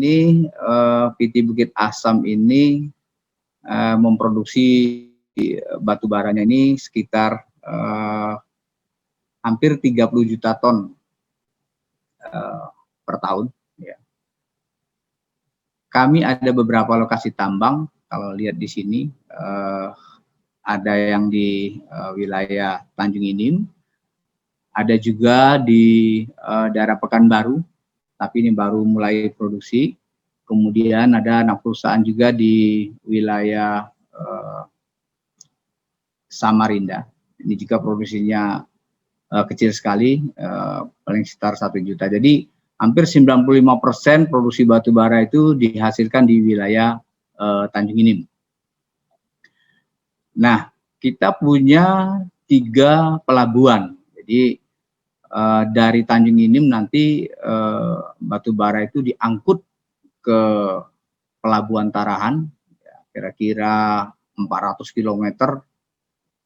ini PT Bukit Asam ini memproduksi batu baranya ini sekitar hampir 30 juta ton per tahun. Ya. Kami ada beberapa lokasi tambang, kalau lihat di sini ada yang di wilayah Tanjung Inim, ada juga di daerah Pekanbaru, tapi ini baru mulai produksi. Kemudian ada anak perusahaan juga di wilayah Samarinda. Ini juga produksinya kecil sekali, paling sekitar 1 juta. Jadi hampir 95% produksi batu bara itu dihasilkan di wilayah Tanjung Inim. Nah, kita punya 3 pelabuhan. Jadi dari Tanjung Inim nanti batu bara itu diangkut ke Pelabuhan Tarahan, kira-kira 400 km.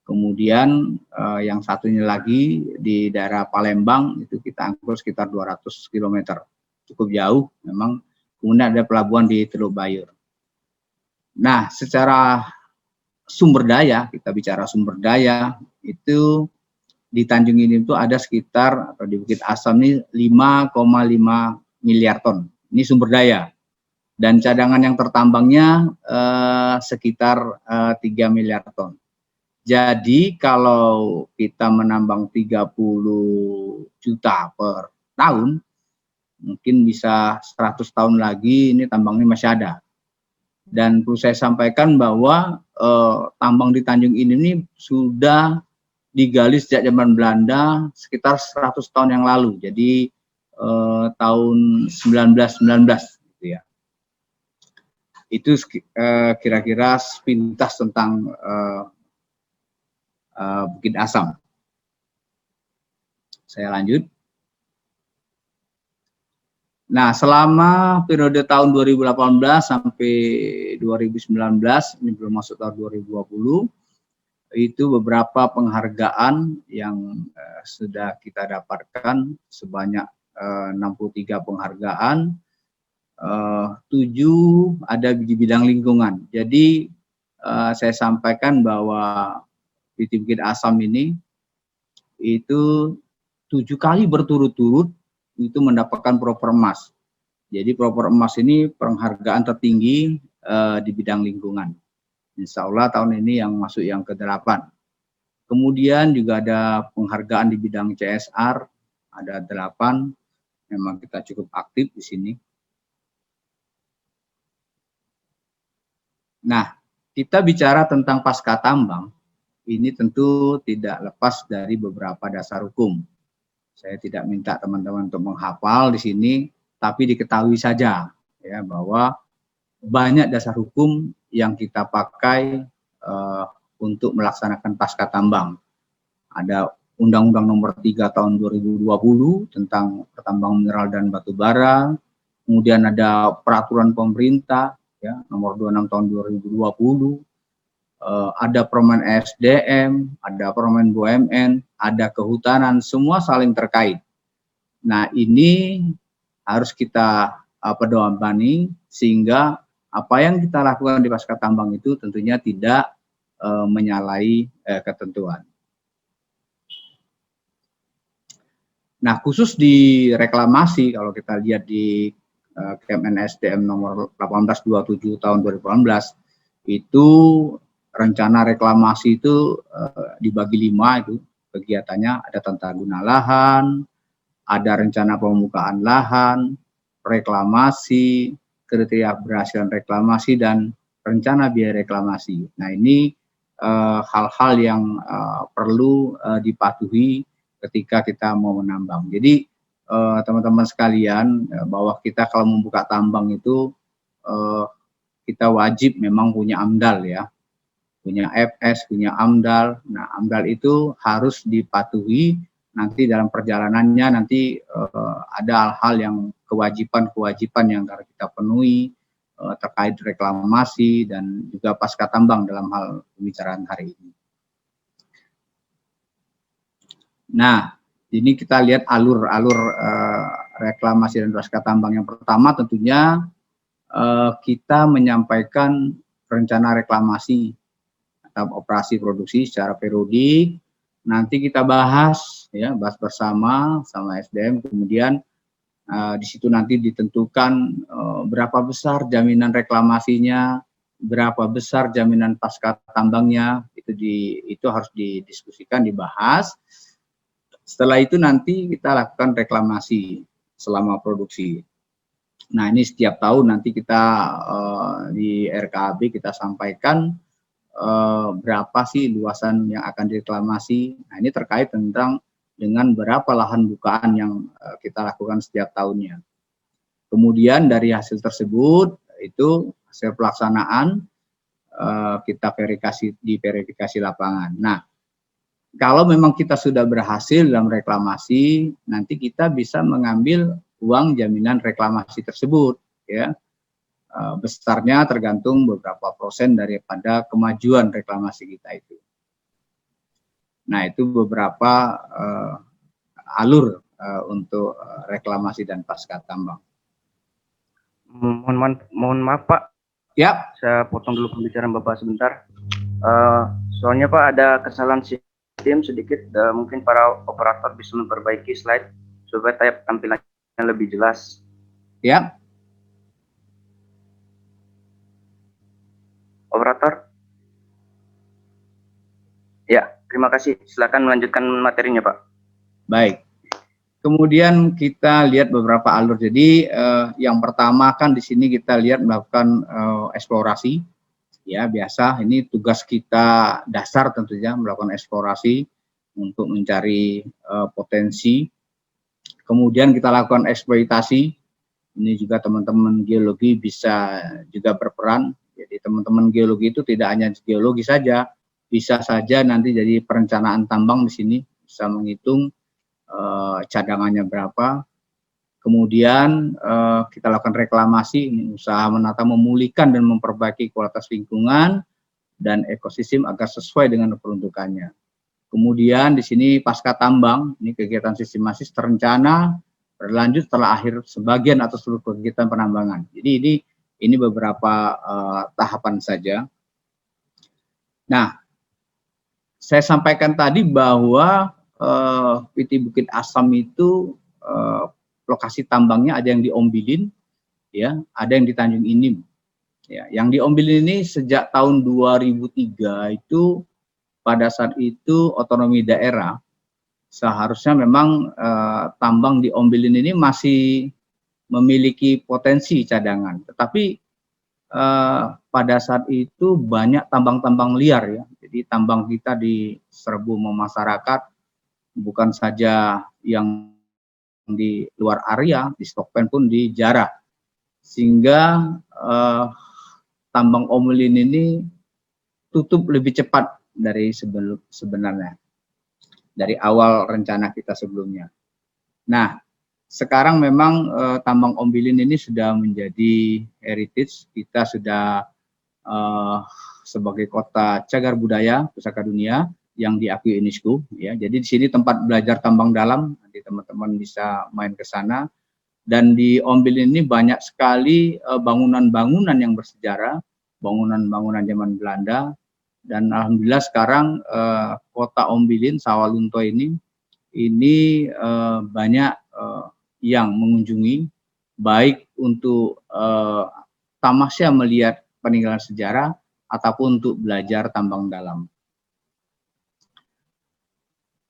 Kemudian yang satunya lagi di daerah Palembang itu kita angkut sekitar 200 km. Cukup jauh memang. Kemudian ada pelabuhan di Teluk Bayur. Nah, secara sumber daya, kita bicara sumber daya, itu di Tanjung Inim itu ada sekitar, atau di Bukit Asam ini 5,5 miliar ton. Ini sumber daya. Dan cadangan yang tertambangnya sekitar 3 miliar ton. Jadi kalau kita menambang 30 juta per tahun, mungkin bisa 100 tahun lagi ini tambangnya masih ada. Dan perlu saya sampaikan bahwa tambang di Tanjung Inim ini sudah digali sejak zaman Belanda sekitar 100 tahun yang lalu. Jadi tahun 1919 gitu ya. Itu kira-kira sepintas tentang Bukit Asam. Saya lanjut. Nah, selama periode tahun 2018 sampai 2019, ini belum masuk tahun 2020, itu beberapa penghargaan yang sudah kita dapatkan sebanyak 63 penghargaan, 7 ada di bidang lingkungan. Jadi saya sampaikan bahwa PT Bukit Asam ini itu 7 kali berturut-turut itu mendapatkan Proper Emas. Jadi Proper Emas ini penghargaan tertinggi di bidang lingkungan. Insya Allah tahun ini yang masuk yang ke-8. Kemudian juga ada penghargaan di bidang CSR, ada 8. Memang kita cukup aktif di sini. Nah, kita bicara tentang pasca tambang, ini tentu tidak lepas dari beberapa dasar hukum. Saya tidak minta teman-teman untuk menghafal di sini, tapi diketahui saja ya bahwa banyak dasar hukum yang kita pakai untuk melaksanakan pasca tambang. Ada Undang-Undang Nomor 3 Tahun 2020 tentang pertambangan mineral dan batu bara, kemudian ada peraturan pemerintah ya Nomor 26 Tahun 2020. Ada Permen SDM, ada Permen BUMN, ada kehutanan, semua saling terkait. Nah, ini harus kita pedomani sehingga apa yang kita lakukan di pasca tambang itu tentunya tidak menyalahi ketentuan. Nah, khusus di reklamasi, kalau kita lihat di Kemen SDM nomor 1827 tahun 2018, itu rencana reklamasi itu dibagi 5 itu kegiatannya, ada tata guna lahan, ada rencana pembukaan lahan, reklamasi, kriteria keberhasilan reklamasi, dan rencana biaya reklamasi. Nah, ini hal-hal yang perlu dipatuhi ketika kita mau menambang. Jadi teman-teman sekalian, bahwa kita kalau membuka tambang itu kita wajib memang punya AMDAL ya, punya FS, punya AMDAL. Nah, AMDAL itu harus dipatuhi. Nanti dalam perjalanannya nanti ada hal-hal yang kewajiban yang harus kita penuhi terkait reklamasi dan juga pasca tambang dalam hal pembicaraan hari ini. Nah, ini kita lihat alur reklamasi dan pasca tambang. Yang pertama tentunya kita menyampaikan rencana reklamasi atau operasi produksi secara periodik. Nanti kita bahas ya, bahas bersama sama SDM, kemudian di situ nanti ditentukan berapa besar jaminan reklamasinya, berapa besar jaminan pasca tambangnya, itu harus didiskusikan, dibahas. Setelah itu nanti kita lakukan reklamasi selama produksi. Nah, ini setiap tahun nanti kita di RKAB kita sampaikan berapa sih luasan yang akan direklamasi. Nah, ini terkait dengan berapa lahan bukaan yang kita lakukan setiap tahunnya. Kemudian dari hasil tersebut, itu hasil pelaksanaan kita verifikasi lapangan. Nah, kalau memang kita sudah berhasil dalam reklamasi, nanti kita bisa mengambil uang jaminan reklamasi tersebut, ya. Besarnya tergantung beberapa persen daripada kemajuan reklamasi kita itu. Nah, itu beberapa alur untuk reklamasi dan pasca tambang. Mohon maaf Pak. Ya. Saya potong dulu pembicaraan Bapak sebentar. Soalnya Pak ada kesalahan sistem sedikit. Mungkin para operator bisa memperbaiki slide supaya tampilannya lebih jelas. Ya. Operator. Ya, terima kasih. Silakan melanjutkan materinya Pak. Baik. Kemudian kita lihat beberapa alur. Jadi yang pertama kan di sini kita lihat melakukan eksplorasi. Ya, biasa ini tugas kita dasar tentunya melakukan eksplorasi untuk mencari potensi. Kemudian kita lakukan eksploitasi. Ini juga teman-teman geologi bisa juga berperan. Jadi teman-teman geologi itu tidak hanya geologi saja, bisa saja nanti jadi perencanaan tambang di sini, bisa menghitung cadangannya berapa. Kemudian kita lakukan reklamasi, ini usaha menata, memulihkan dan memperbaiki kualitas lingkungan dan ekosistem agar sesuai dengan peruntukannya. Kemudian di sini pasca tambang, ini kegiatan sistematis terencana berlanjut setelah akhir sebagian atau seluruh kegiatan penambangan. Jadi ini beberapa tahapan saja. Nah, saya sampaikan tadi bahwa PT Bukit Asam itu lokasi tambangnya ada yang di Ombilin, ya, ada yang di Tanjung Inim. Ya, yang di Ombilin ini sejak tahun 2003 itu pada saat itu otonomi daerah seharusnya memang tambang di Ombilin ini masih memiliki potensi cadangan, tetapi pada saat itu banyak tambang-tambang liar ya. Jadi tambang kita diserbu masyarakat, bukan saja yang di luar area, di Stokpen pun dijarah. Sehingga tambang Ombilin ini tutup lebih cepat dari sebenarnya. Dari awal rencana kita sebelumnya. Nah, sekarang memang tambang Ombilin ini sudah menjadi heritage. Kita sudah sebagai kota cagar budaya pusaka dunia yang diakui UNESCO. Ya, jadi di sini tempat belajar tambang dalam. Nanti teman-teman bisa main ke sana. Dan di Ombilin ini banyak sekali bangunan-bangunan yang bersejarah, bangunan-bangunan zaman Belanda. Dan alhamdulillah sekarang kota Ombilin, Sawalunto ini banyak yang mengunjungi, baik untuk tamasya melihat peninggalan sejarah ataupun untuk belajar tambang dalam.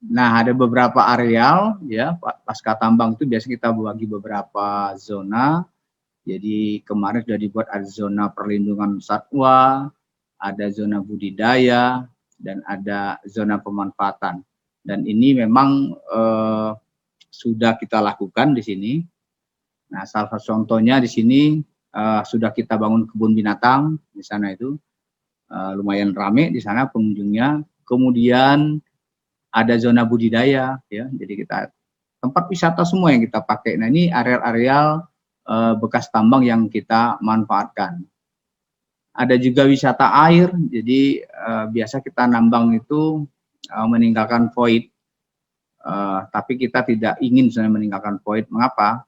Nah, ada beberapa areal ya pasca tambang itu biasa kita bagi beberapa zona. Jadi kemarin sudah dibuat ada zona perlindungan satwa, ada zona budidaya, dan ada zona pemanfaatan. Dan ini memang sudah kita lakukan di sini. Nah, salah satu contohnya di sini sudah kita bangun kebun binatang di sana itu. Lumayan rame di sana pengunjungnya. Kemudian ada zona budidaya, ya. Jadi kita tempat wisata semua yang kita pakai. Nah, ini areal-areal bekas tambang yang kita manfaatkan. Ada juga wisata air, jadi biasa kita nambang itu meninggalkan void, tapi kita tidak ingin sebenarnya meninggalkan void. Mengapa?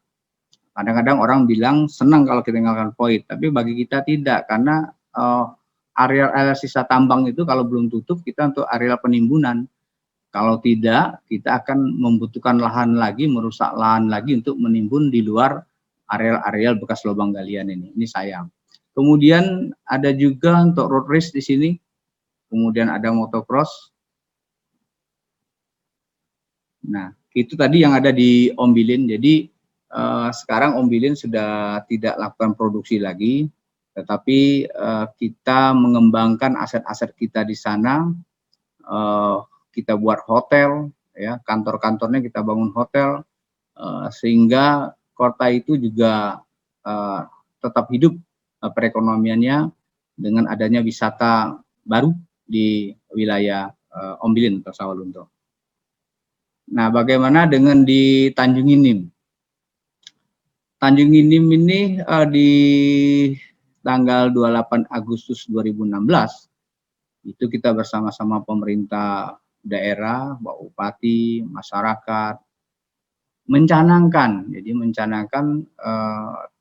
Kadang-kadang orang bilang senang kalau kita tinggalkan void, tapi bagi kita tidak, karena area sisa tambang itu kalau belum tutup kita untuk area penimbunan. Kalau tidak, kita akan membutuhkan lahan lagi, merusak lahan lagi untuk menimbun di luar areal-areal bekas lubang galian ini. Ini sayang. Kemudian ada juga untuk road race di sini. Kemudian ada motocross. Nah, itu tadi yang ada di Ombilin. Jadi sekarang Ombilin sudah tidak lakukan produksi lagi, tetapi kita mengembangkan aset-aset kita di sana. Kita buat hotel, ya, kantor-kantornya kita bangun hotel, sehingga kota itu juga tetap hidup perekonomiannya dengan adanya wisata baru di wilayah Ombilin atau Sawalunto. Nah, bagaimana dengan di Tanjung Inim? Tanjung Inim ini di tanggal 28 Agustus 2016 itu kita bersama-sama pemerintah daerah, Pak Bupati, masyarakat mencanangkan, jadi mencanangkan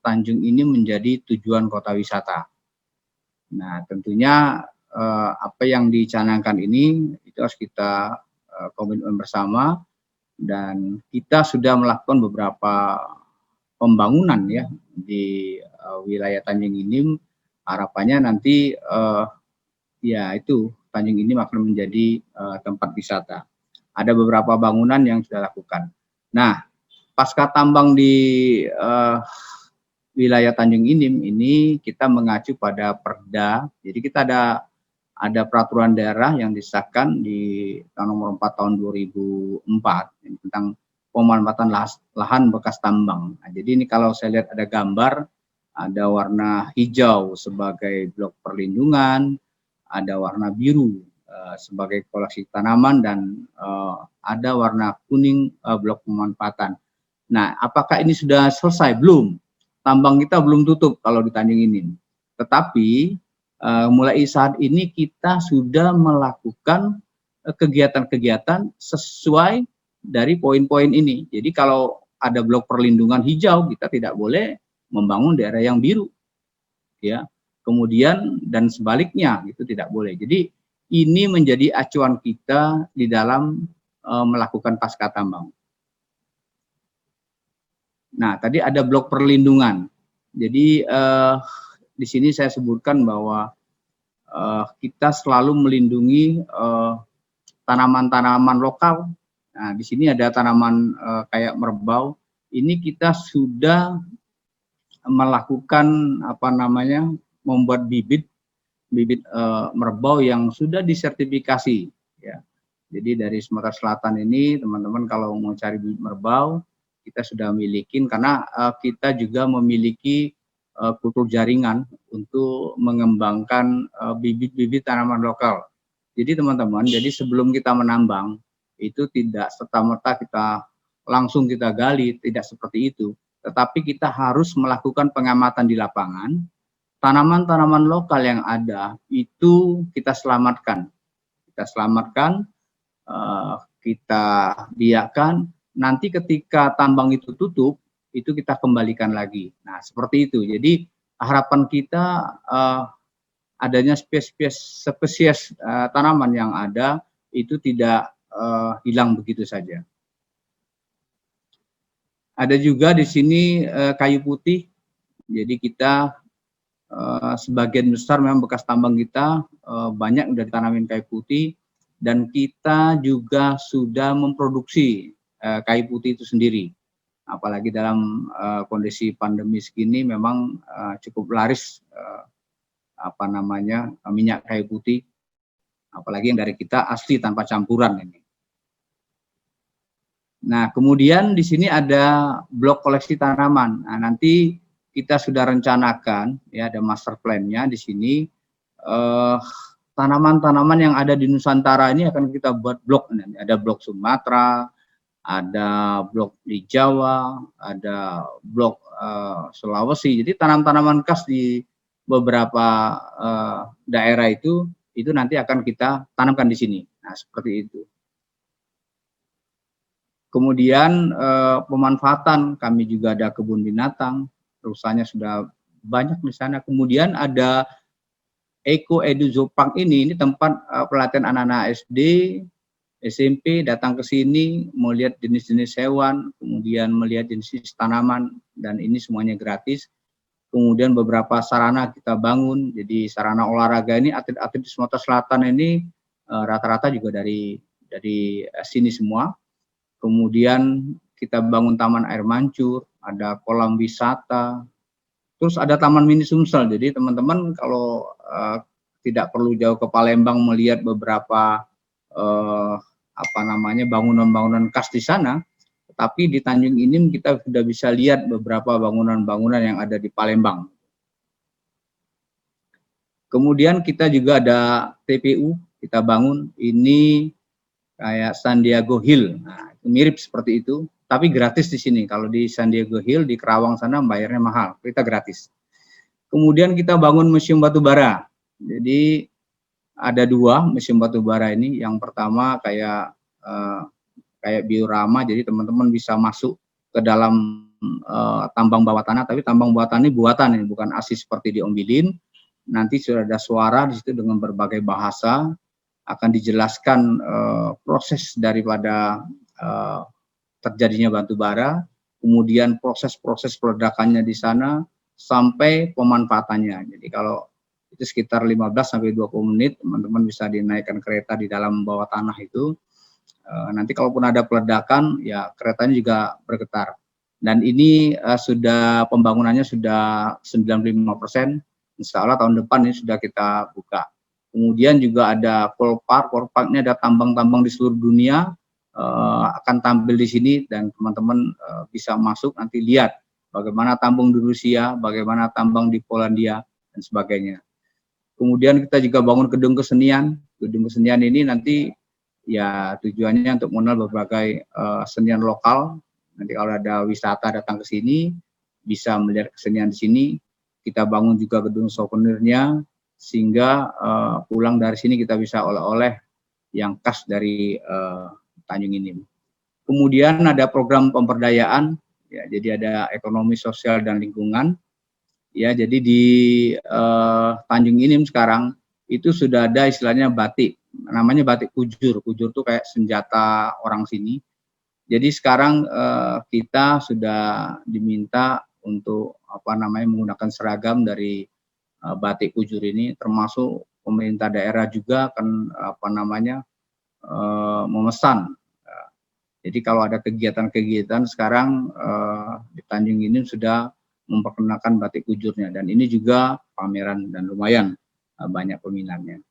Tanjung Inim menjadi tujuan kota wisata. Nah, tentunya apa yang dicanangkan ini itu harus kita komitmen bersama, dan kita sudah melakukan beberapa pembangunan ya di wilayah Tanjung Inim. Harapannya nanti ya itu Tanjung Inim akan menjadi tempat wisata. Ada beberapa bangunan yang sudah lakukan. Nah, pasca tambang di wilayah Tanjung Inim ini kita mengacu pada Perda. Jadi kita ada peraturan daerah yang disahkan di nomor 4 tahun 2004 tentang pemanfaatan lahan bekas tambang. Nah, jadi ini kalau saya lihat ada gambar, ada warna hijau sebagai blok perlindungan, ada warna biru sebagai koleksi tanaman, dan ada warna kuning blok pemanfaatan. Nah, apakah ini sudah selesai? Belum. Tambang kita belum tutup kalau di Tanjung Inim. Tetapi mulai saat ini kita sudah melakukan kegiatan-kegiatan sesuai dari poin-poin ini. Jadi kalau ada blok perlindungan hijau, kita tidak boleh membangun daerah yang biru, ya. Kemudian dan sebaliknya itu tidak boleh. Jadi ini menjadi acuan kita di dalam melakukan pasca tambang. Nah, tadi ada blok perlindungan. Jadi di sini saya sebutkan bahwa kita selalu melindungi tanaman-tanaman lokal. Nah, di sini ada tanaman kayak merbau. Ini kita sudah melakukan membuat bibit merbau yang sudah disertifikasi. Ya. Jadi dari Sumatera Selatan ini teman-teman kalau mau cari bibit merbau kita sudah miliki, karena kita juga memiliki kultur jaringan untuk mengembangkan bibit-bibit tanaman lokal. Jadi teman-teman, jadi sebelum kita menambang itu tidak serta-merta kita langsung kita gali, tidak seperti itu. Tetapi kita harus melakukan pengamatan di lapangan. Tanaman-tanaman lokal yang ada itu kita selamatkan. Kita selamatkan, kita biarkan. Nanti ketika tambang itu tutup, itu kita kembalikan lagi. Nah, seperti itu. Jadi harapan kita adanya spesies tanaman yang ada itu tidak hilang begitu saja. Ada juga di sini kayu putih. Jadi kita sebagian besar memang bekas tambang kita banyak udah ditanamin kayu putih, dan kita juga sudah memproduksi kayu putih itu sendiri. Apalagi dalam kondisi pandemi segini memang cukup laris minyak kayu putih, apalagi yang dari kita asli tanpa campuran ini. Nah, kemudian di sini ada blok koleksi tanaman. Nah, nanti kita sudah rencanakan, ya, ada master plan-nya di sini. Tanaman-tanaman yang ada di Nusantara ini akan kita buat blok. Ada blok Sumatera, ada blok di Jawa, ada blok Sulawesi. Jadi tanaman-tanaman khas di beberapa daerah itu nanti akan kita tanamkan di sini. Nah, seperti itu. Kemudian pemanfaatan, kami juga ada kebun binatang, rusanya sudah banyak di sana. Kemudian ada Eko Edu Zoopark ini tempat pelatihan anak-anak SD, SMP datang ke sini melihat jenis-jenis hewan, kemudian melihat jenis tanaman, dan ini semuanya gratis. Kemudian beberapa sarana kita bangun, jadi sarana olahraga ini atlet-atlet di Sumatera Selatan ini rata-rata juga dari sini semua. Kemudian kita bangun taman air mancur, ada kolam wisata, terus ada taman mini Sumsel. Jadi teman-teman kalau tidak perlu jauh ke Palembang melihat beberapa bangunan-bangunan khas di sana, tapi di Tanjung Inim kita sudah bisa lihat beberapa bangunan-bangunan yang ada di Palembang. Kemudian kita juga ada TPU, kita bangun ini kayak San Diego Hill. Nah, itu mirip seperti itu, tapi gratis di sini. Kalau di San Diego Hill di Kerawang sana bayarnya mahal, kita gratis. Kemudian kita bangun Museum Batubara. Jadi ada 2 museum batubara ini. Yang pertama kayak biorama, jadi teman-teman bisa masuk ke dalam tambang bawah tanah, tapi tambang bawah tanah ini buatan, ini bukan asli seperti di Ombilin. Nanti sudah ada suara di situ dengan berbagai bahasa, akan dijelaskan proses daripada terjadinya batubara, kemudian proses-proses peledakannya di sana sampai pemanfaatannya. Jadi kalau itu sekitar 15-20 menit, teman-teman bisa dinaikkan kereta di dalam bawah tanah itu. Nanti kalaupun ada peledakan, ya keretanya juga bergetar. Dan ini sudah pembangunannya sudah 95%. Insya Allah tahun depan ini sudah kita buka. Kemudian juga ada Coal Park. Coal Park ini ada tambang-tambang di seluruh dunia akan tampil di sini, dan teman-teman bisa masuk nanti lihat bagaimana tambang di Rusia, bagaimana tambang di Polandia dan sebagainya. Kemudian kita juga bangun gedung kesenian. Gedung kesenian ini nanti ya tujuannya untuk mengenal berbagai senian lokal. Nanti kalau ada wisata datang ke sini bisa melihat kesenian di sini. Kita bangun juga gedung souvenirnya, sehingga pulang dari sini kita bisa oleh-oleh yang khas dari Tanjung Inim. Kemudian ada program pemberdayaan, ya, jadi ada ekonomi, sosial, dan lingkungan. Ya, jadi di Tanjung Inim sekarang itu sudah ada istilahnya batik, namanya batik kujur. Kujur itu kayak senjata orang sini. Jadi sekarang kita sudah diminta untuk menggunakan seragam dari batik kujur ini, termasuk pemerintah daerah juga akan memesan. Jadi kalau ada kegiatan-kegiatan sekarang di Tanjung Inim sudah memperkenalkan batik kujurnya, dan ini juga pameran dan lumayan banyak peminatnya.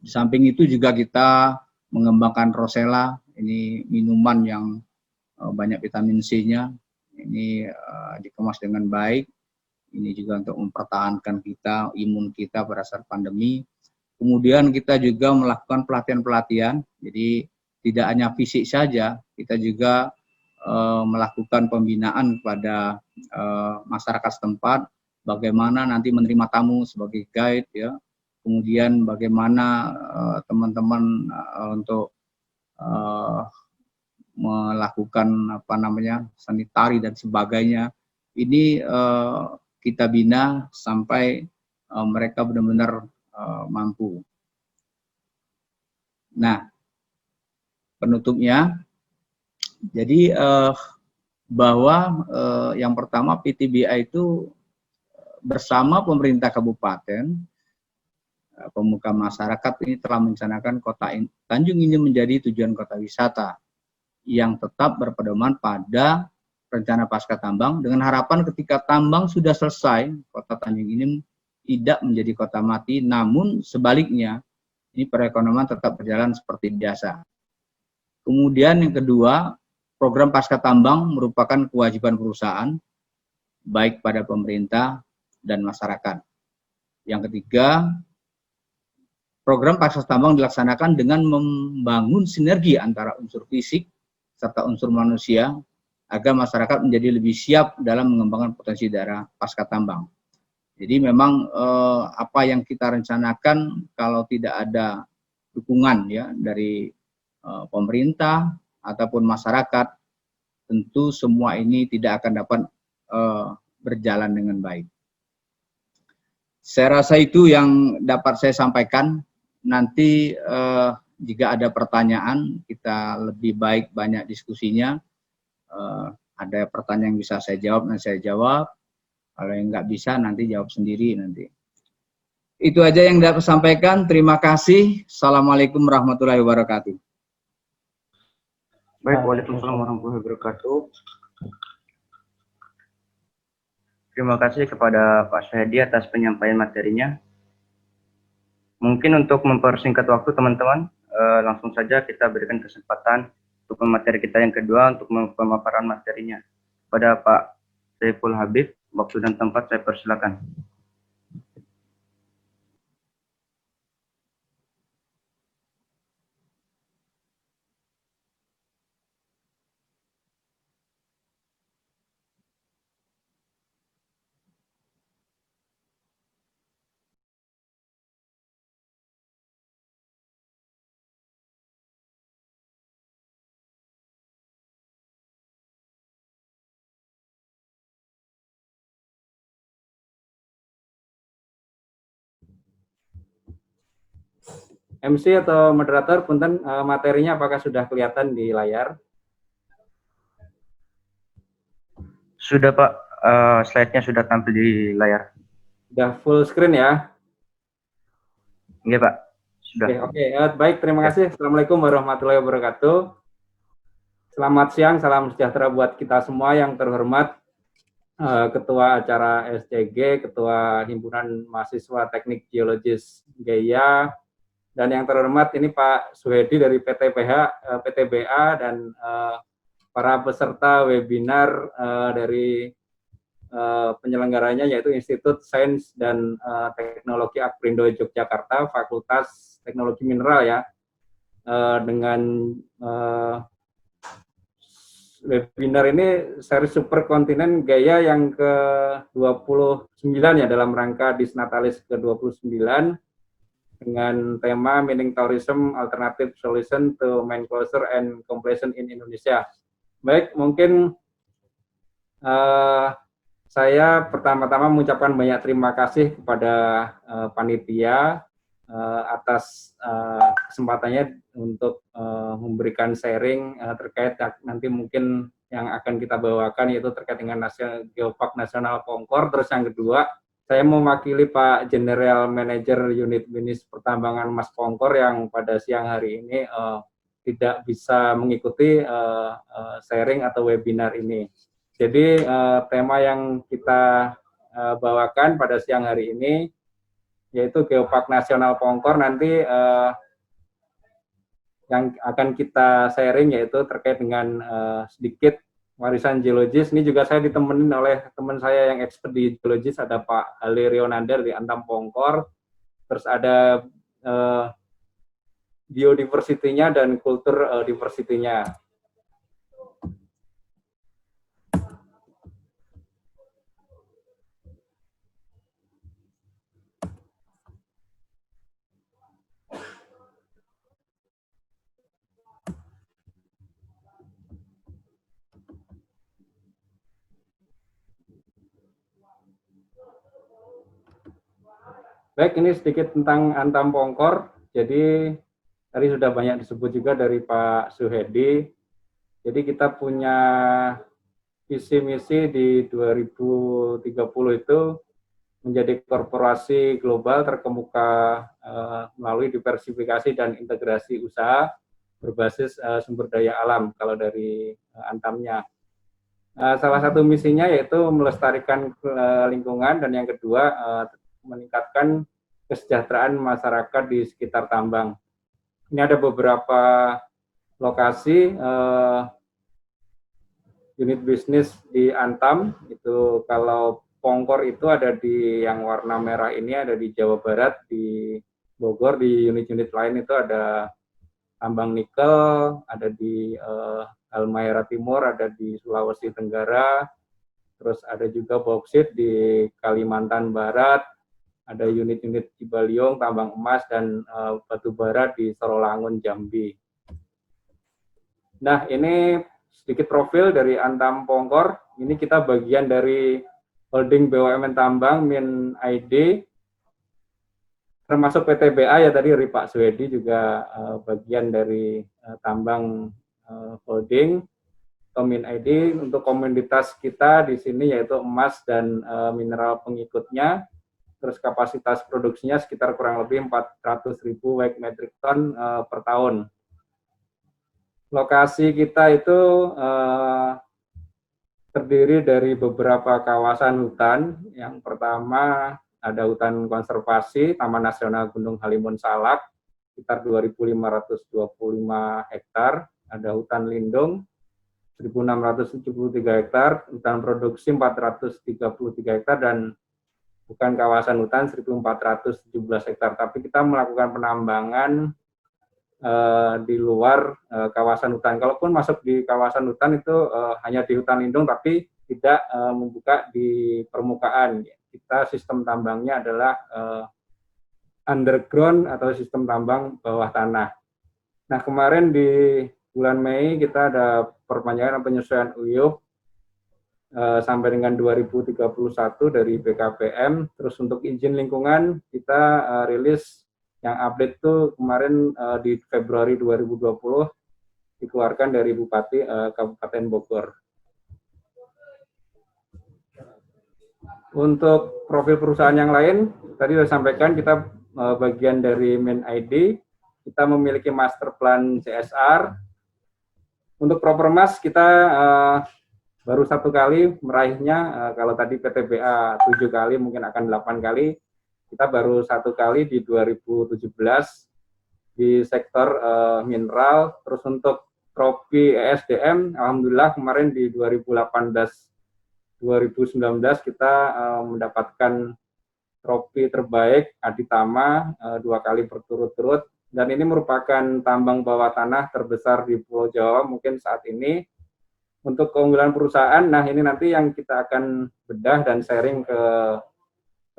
Di samping itu juga kita mengembangkan Rosella, ini minuman yang banyak vitamin C-nya, ini dikemas dengan baik. Ini juga untuk mempertahankan imun kita pada saat pandemi. Kemudian kita juga melakukan pelatihan-pelatihan, jadi tidak hanya fisik saja, kita juga melakukan pembinaan kepada masyarakat setempat, bagaimana nanti menerima tamu sebagai guide, ya. Kemudian bagaimana teman-teman untuk melakukan sanitari dan sebagainya. Ini kita bina sampai mereka benar-benar mampu. Nah, penutupnya, jadi bahwa yang pertama PTBA itu bersama pemerintah kabupaten, pemuka masyarakat ini telah merencanakan kota Tanjung Inim menjadi tujuan kota wisata yang tetap berpedoman pada rencana pasca tambang, dengan harapan ketika tambang sudah selesai, kota Tanjung Inim tidak menjadi kota mati, namun sebaliknya ini perekonomian tetap berjalan seperti biasa. Kemudian yang kedua, program pasca tambang merupakan kewajiban perusahaan baik pada pemerintah dan masyarakat. Yang ketiga, program pasca tambang dilaksanakan dengan membangun sinergi antara unsur fisik serta unsur manusia agar masyarakat menjadi lebih siap dalam mengembangkan potensi daerah pasca tambang. Jadi memang apa yang kita rencanakan kalau tidak ada dukungan ya dari pemerintah, ataupun masyarakat, tentu semua ini tidak akan dapat berjalan dengan baik. Saya rasa itu yang dapat saya sampaikan. Nanti jika ada pertanyaan, kita lebih baik banyak diskusinya. Ada pertanyaan yang bisa saya jawab, nanti saya jawab. Kalau yang nggak bisa, nanti jawab sendiri nanti. Itu aja yang dapat saya sampaikan. Terima kasih. Assalamualaikum warahmatullahi wabarakatuh. Baik, waalaikumsalam warahmatullahi wabarakatuh. Terima kasih kepada Pak Syahedi atas penyampaian materinya. Mungkin untuk mempersingkat waktu teman-teman, langsung saja kita berikan kesempatan untuk materi kita yang kedua untuk pemaparan materinya. Pada Pak Saiful Habib, waktu dan tempat saya persilakan. MC atau moderator, punten, materinya apakah sudah kelihatan di layar? Sudah Pak, slide-nya sudah tampil di layar. Sudah full screen ya? Iya Pak, sudah. Oke. Baik, terima kasih. Assalamualaikum warahmatullahi wabarakatuh. Selamat siang, salam sejahtera buat kita semua. Yang terhormat Ketua acara SCG, Ketua Himpunan Mahasiswa Teknik Geologis Gaya, dan yang terhormat ini Pak Suhedi dari PTBA, dan para peserta webinar dari penyelenggaranya, yaitu Institut Sains dan Teknologi Aprindo Yogyakarta, Fakultas Teknologi Mineral ya, dengan webinar ini seri Super Kontinen Gaya yang ke-29 ya, dalam rangka Disnatalis ke-29 dengan tema Mining Tourism Alternative Solution to Mine Closure and Completion in Indonesia. Baik, mungkin saya pertama-tama mengucapkan banyak terima kasih kepada panitia atas kesempatannya untuk memberikan sharing terkait nanti mungkin yang akan kita bawakan, yaitu terkait dengan Geopark Nasional Pongkor. Terus yang kedua, saya mewakili Pak General Manager Unit Bisnis Pertambangan Emas Pongkor yang pada siang hari ini tidak bisa mengikuti sharing atau webinar ini. Jadi tema yang kita bawakan pada siang hari ini yaitu Geopark Nasional Pongkor. Nanti yang akan kita sharing yaitu terkait dengan sedikit warisan geologis. Ini juga saya ditemenin oleh teman saya yang expert di geologis, ada Pak Ali Rionander di Antam Pongkor, terus ada biodiversity-nya dan kultur diversity-nya. Baik, ini sedikit tentang Antam Pongkor. Jadi tadi sudah banyak disebut juga dari Pak Suhedi. Jadi kita punya visi misi di 2030 itu menjadi korporasi global terkemuka melalui diversifikasi dan integrasi usaha berbasis sumber daya alam kalau dari Antamnya. Salah satu misinya yaitu melestarikan lingkungan, dan yang kedua meningkatkan kesejahteraan masyarakat di sekitar tambang. Ini ada beberapa lokasi unit bisnis di Antam. Itu kalau Pongkor itu ada di yang warna merah ini, ada di Jawa Barat, di Bogor. Di unit-unit lain itu ada tambang nikel, ada di Halmahera Timur, ada di Sulawesi Tenggara, terus ada juga bauksit di Kalimantan Barat, ada unit-unit Cibaliong, tambang emas, dan batu bara di Sorolangun, Jambi. Nah, ini sedikit profil dari Antam Pongkor. Ini kita bagian dari holding BUMN Tambang Min ID, termasuk PTBA ya tadi dari Pak Suhedi juga bagian dari tambang holding atau Min ID. Untuk komoditas kita di sini yaitu emas dan mineral pengikutnya. Terus kapasitas produksinya sekitar kurang lebih 400.000 wet metric ton per tahun. Lokasi kita itu terdiri dari beberapa kawasan hutan. Yang pertama ada hutan konservasi Taman Nasional Gunung Halimun Salak, sekitar 2.525 hektar. Ada hutan lindung 1.673 hektar, hutan produksi 433 hektar, dan bukan kawasan hutan 1.417 hektar. Tapi kita melakukan penambangan di luar kawasan hutan. Kalaupun masuk di kawasan hutan itu hanya di hutan lindung, tapi tidak membuka di permukaan. Kita sistem tambangnya adalah underground atau sistem tambang bawah tanah. Nah, kemarin di bulan Mei kita ada perpanjangan penyesuaian UIUP sampai dengan 2031 dari BKPM. Terus untuk izin lingkungan kita rilis yang update tuh kemarin di Februari 2020 dikeluarkan dari Bupati Kabupaten Bogor. Untuk profil perusahaan yang lain, tadi sudah sampaikan kita bagian dari Min ID, kita memiliki master plan CSR. Untuk Propermas kita baru 1 kali meraihnya, kalau tadi PTBA 7 kali, mungkin akan 8 kali. Kita baru 1 kali di 2017 di sektor mineral. Terus untuk trofi ESDM, alhamdulillah kemarin di 2018-2019 kita mendapatkan trofi terbaik Aditama 2 kali berturut-turut. Dan ini merupakan tambang bawah tanah terbesar di Pulau Jawa mungkin saat ini. Untuk keunggulan perusahaan, nah ini nanti yang kita akan bedah dan sharing ke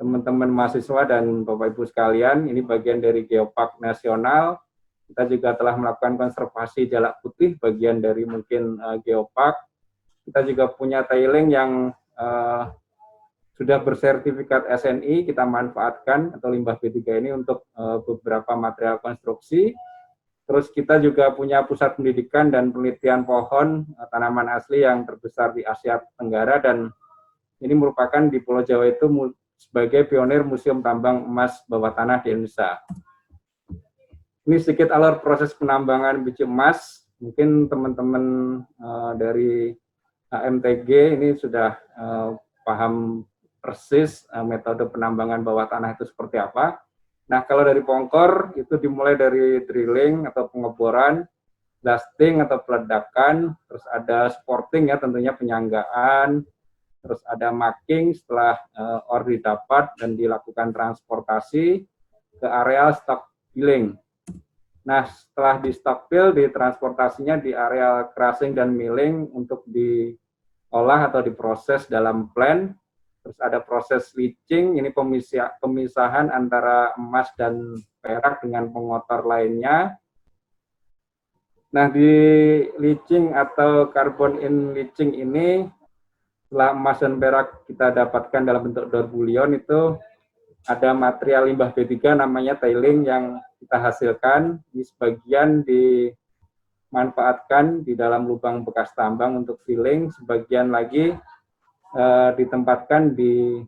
teman-teman mahasiswa dan Bapak Ibu sekalian. Ini bagian dari Geopark Nasional. Kita juga telah melakukan konservasi jalak putih, bagian dari mungkin Geopark. Kita juga punya tailing yang sudah bersertifikat SNI, kita manfaatkan atau limbah B3 ini untuk beberapa material konstruksi. Terus kita juga punya pusat pendidikan dan penelitian pohon tanaman asli yang terbesar di Asia Tenggara, dan ini merupakan di Pulau Jawa itu sebagai pionir museum tambang emas bawah tanah di Indonesia. Ini sedikit alur proses penambangan biji emas. Mungkin teman-teman dari MTG ini sudah paham persis metode penambangan bawah tanah itu seperti apa. Nah, kalau dari Pongkor itu dimulai dari drilling atau pengeboran, blasting atau peledakan, terus ada sporting ya tentunya penyanggaan, terus ada marking setelah ore didapat dan dilakukan transportasi ke area stockpiling. Nah, setelah di stockpile, ditransportasinya di area crushing dan milling untuk diolah atau diproses dalam plant. Terus ada proses leaching, ini pemisahan antara emas dan perak dengan pengotor lainnya. Nah, di leaching atau carbon in leaching ini, setelah emas dan perak kita dapatkan dalam bentuk d'or bullion, itu ada material limbah B3 namanya tailing yang kita hasilkan. Ini sebagian dimanfaatkan di dalam lubang bekas tambang untuk filling, sebagian lagi ditempatkan di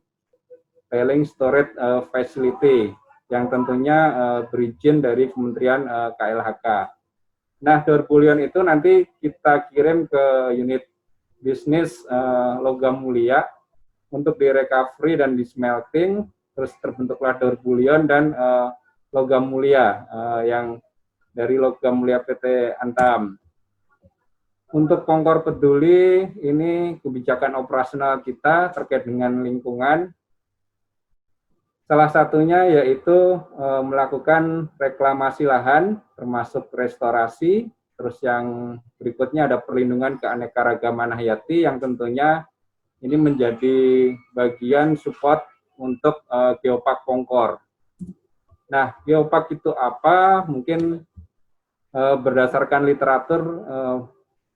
tailing storage facility yang tentunya berizin dari Kementerian KLHK. Nah, d'or bullion itu nanti kita kirim ke unit bisnis logam mulia untuk di-recovery dan di-smelting, terus terbentuklah d'or bullion dan logam mulia yang dari logam mulia PT Antam. Untuk Pongkor Peduli, ini kebijakan operasional kita terkait dengan lingkungan. Salah satunya yaitu melakukan reklamasi lahan, termasuk restorasi. Terus yang berikutnya ada perlindungan keanekaragaman hayati yang tentunya ini menjadi bagian support untuk Geopark Pongkor. Nah, Geopark itu apa? Mungkin berdasarkan literatur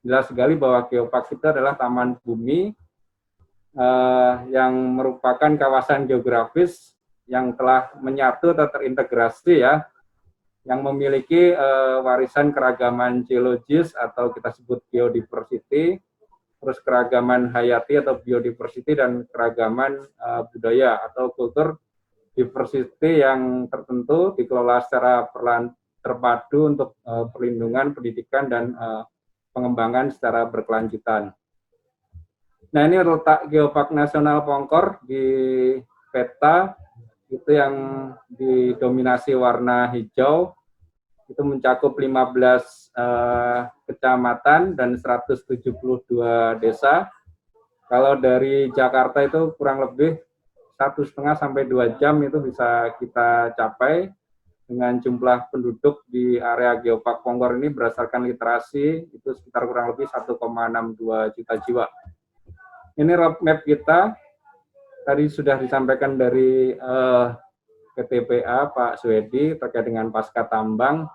jelas sekali bahwa Geopark itu adalah taman bumi yang merupakan kawasan geografis yang telah menyatu atau terintegrasi ya, yang memiliki warisan keragaman geologis atau kita sebut biodiversity, terus keragaman hayati atau biodiversity, dan keragaman budaya atau kultur diversity yang tertentu dikelola secara terpadu untuk perlindungan, pendidikan, dan pengembangan secara berkelanjutan. Nah, ini letak Geopark Nasional Pongkor di peta itu yang didominasi warna hijau, itu mencakup 15 kecamatan dan 172 desa. Kalau dari Jakarta itu kurang lebih 1,5 sampai 2 jam itu bisa kita capai dengan jumlah penduduk di area Geopark Pongkor ini berdasarkan literasi itu sekitar kurang lebih 1,62 juta jiwa. Ini roadmap kita, tadi sudah disampaikan dari PTPA Pak Suhedi terkait dengan pasca tambang.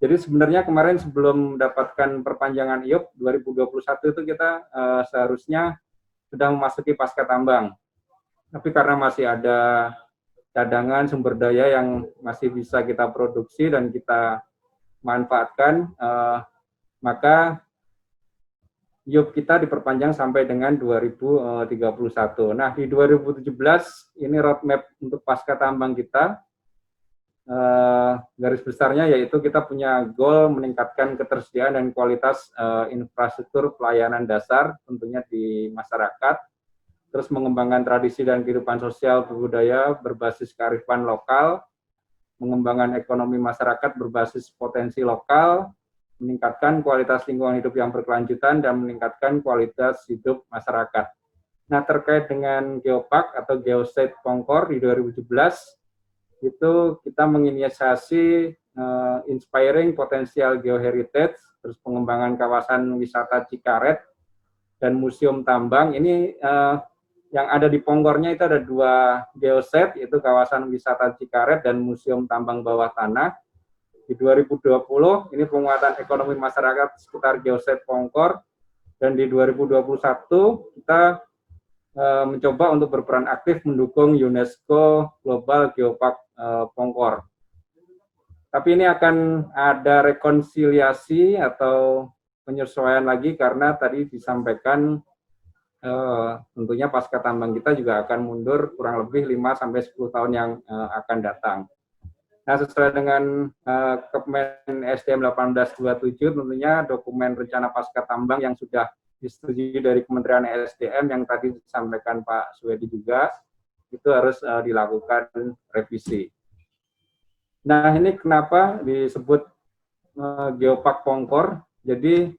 Jadi sebenarnya kemarin sebelum mendapatkan perpanjangan IOP 2021 itu kita seharusnya sudah memasuki pasca tambang. Tapi karena masih ada cadangan sumber daya yang masih bisa kita produksi dan kita manfaatkan, maka IOP kita diperpanjang sampai dengan 2031. Nah, di 2017 ini roadmap untuk pasca tambang kita. Garis besarnya yaitu kita punya goal meningkatkan ketersediaan dan kualitas infrastruktur pelayanan dasar tentunya di masyarakat, terus mengembangkan tradisi dan kehidupan sosial budaya berbasis kearifan lokal, mengembangkan ekonomi masyarakat berbasis potensi lokal, meningkatkan kualitas lingkungan hidup yang berkelanjutan, dan meningkatkan kualitas hidup masyarakat. Nah, terkait dengan Geopark atau Geosite Pongkor di 2017, itu kita menginisiasi Inspiring Potential Geoheritage, terus pengembangan kawasan wisata Cikaret, dan Museum Tambang. Ini yang ada di Pongkornya itu ada 2 geoset, yaitu kawasan wisata Cikaret dan Museum Tambang Bawah Tanah. Di 2020 ini penguatan ekonomi masyarakat sekitar geoset Pongkor, dan di 2021 kita mencoba untuk berperan aktif mendukung UNESCO Global Geopark Pongkor. Tapi ini akan ada rekonsiliasi atau penyesuaian lagi karena tadi disampaikan tentunya pasca tambang kita juga akan mundur kurang lebih 5-10 tahun yang akan datang. Nah, sesuai dengan Kepmen SDM 1827, tentunya dokumen rencana pasca tambang yang sudah disetujui dari Kementerian SDM yang tadi disampaikan Pak Suhedi juga, itu harus dilakukan revisi. Nah, ini kenapa disebut Geopark Pongkor. Jadi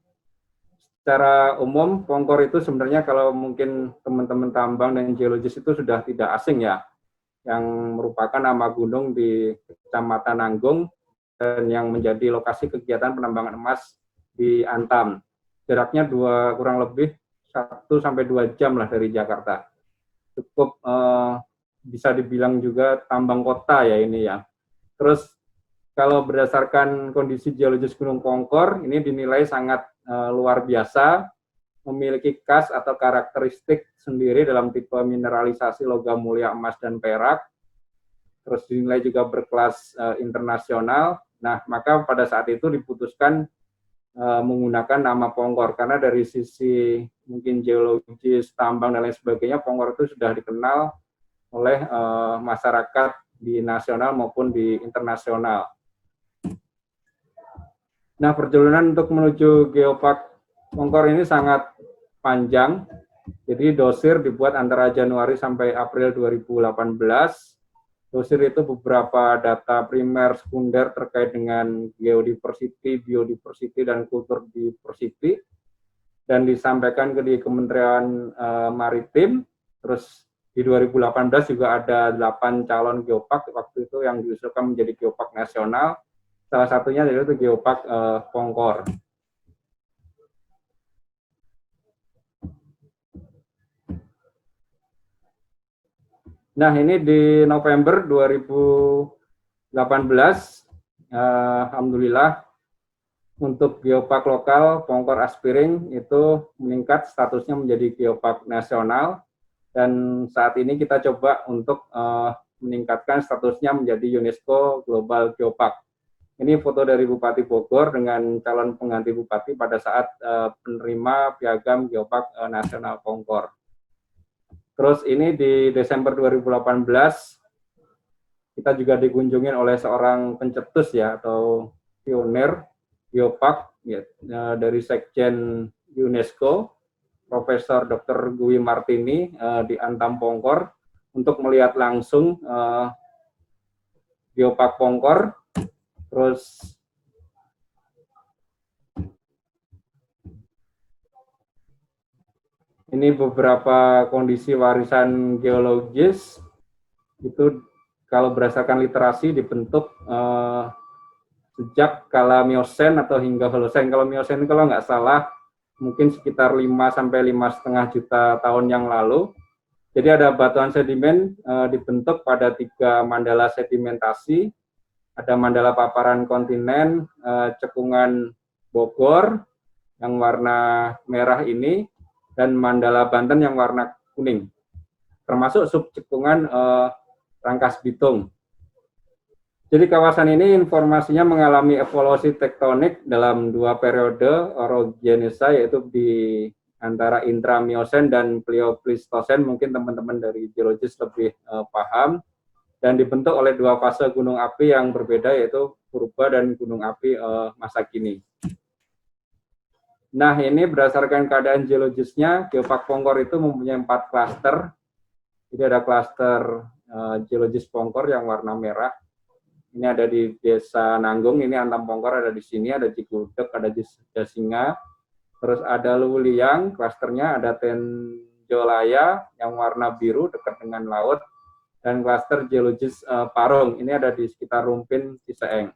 secara umum Pongkor itu sebenarnya kalau mungkin teman-teman tambang dan geologis itu sudah tidak asing ya, yang merupakan nama gunung di Kecamatan Nanggung dan yang menjadi lokasi kegiatan penambangan emas di Antam. Jaraknya kurang lebih 1-2 jam lah dari Jakarta. Cukup bisa dibilang juga tambang kota ya ini ya. Terus kalau berdasarkan kondisi geologis Gunung Pongkor, ini dinilai sangat luar biasa, memiliki khas atau karakteristik sendiri dalam tipe mineralisasi logam mulia emas dan perak, terus dinilai juga berkelas internasional. Nah, maka pada saat itu diputuskan menggunakan nama Pongkor, karena dari sisi mungkin geologis, tambang, dan lain sebagainya, Pongkor itu sudah dikenal oleh masyarakat di nasional maupun di internasional. Nah, perjalanan untuk menuju Geopark Pongkor ini sangat panjang. Jadi dosir dibuat antara Januari sampai April 2018. Dosir itu beberapa data primer sekunder terkait dengan geodiversity, biodiversity, dan kultur diversity, dan disampaikan di Kementerian Maritim. Terus di 2018 juga ada 8 calon geopark waktu itu yang diusulkan menjadi geopark nasional. Salah satunya yaitu Geopark Pongkor. Nah, ini di November 2018, alhamdulillah untuk geopark lokal Pongkor Aspiring itu meningkat statusnya menjadi geopark nasional, dan saat ini kita coba untuk meningkatkan statusnya menjadi UNESCO Global Geopark. Ini foto dari Bupati Bogor dengan calon pengganti bupati pada saat penerima piagam Geopark Nasional Pongkor. Terus ini di Desember 2018 kita juga dikunjungin oleh seorang pencetus ya, atau pionir Geopark ya, dari Sekjen UNESCO, Profesor Dr. Gui Martini di Antam Pongkor untuk melihat langsung Geopark Pongkor. Terus ini beberapa kondisi warisan geologis itu kalau berdasarkan literasi dibentuk sejak kala Miosen atau hingga Holosen. Kalau Miosen kalau nggak salah mungkin sekitar 5 sampai 5,5 juta tahun yang lalu. Jadi ada batuan sedimen dibentuk pada 3 mandala sedimentasi. Ada mandala paparan kontinen, cekungan Bogor yang warna merah ini, dan mandala Banten yang warna kuning. Termasuk subcekungan Rangkas Bitung. Jadi kawasan ini informasinya mengalami evolusi tektonik dalam 2 periode orogenesa, yaitu di antara Intramiosen dan Pliopleistosen. Mungkin teman-teman dari geologis lebih paham, dan dibentuk oleh 2 fase gunung api yang berbeda, yaitu purba dan gunung api masa kini. Nah, ini berdasarkan keadaan geologisnya, Geopark Pongkor itu mempunyai 4 klaster. Jadi ada klaster geologis Pongkor yang warna merah. Ini ada di Desa Nanggung, ini Antam Pongkor ada di sini, ada Cigudeg, ada Jasinga. Terus ada Luwiliang, klasternya ada Tenjolaya yang warna biru dekat dengan laut, dan klaster geologis Parung, ini ada di sekitar Rumpin, Ciseeng.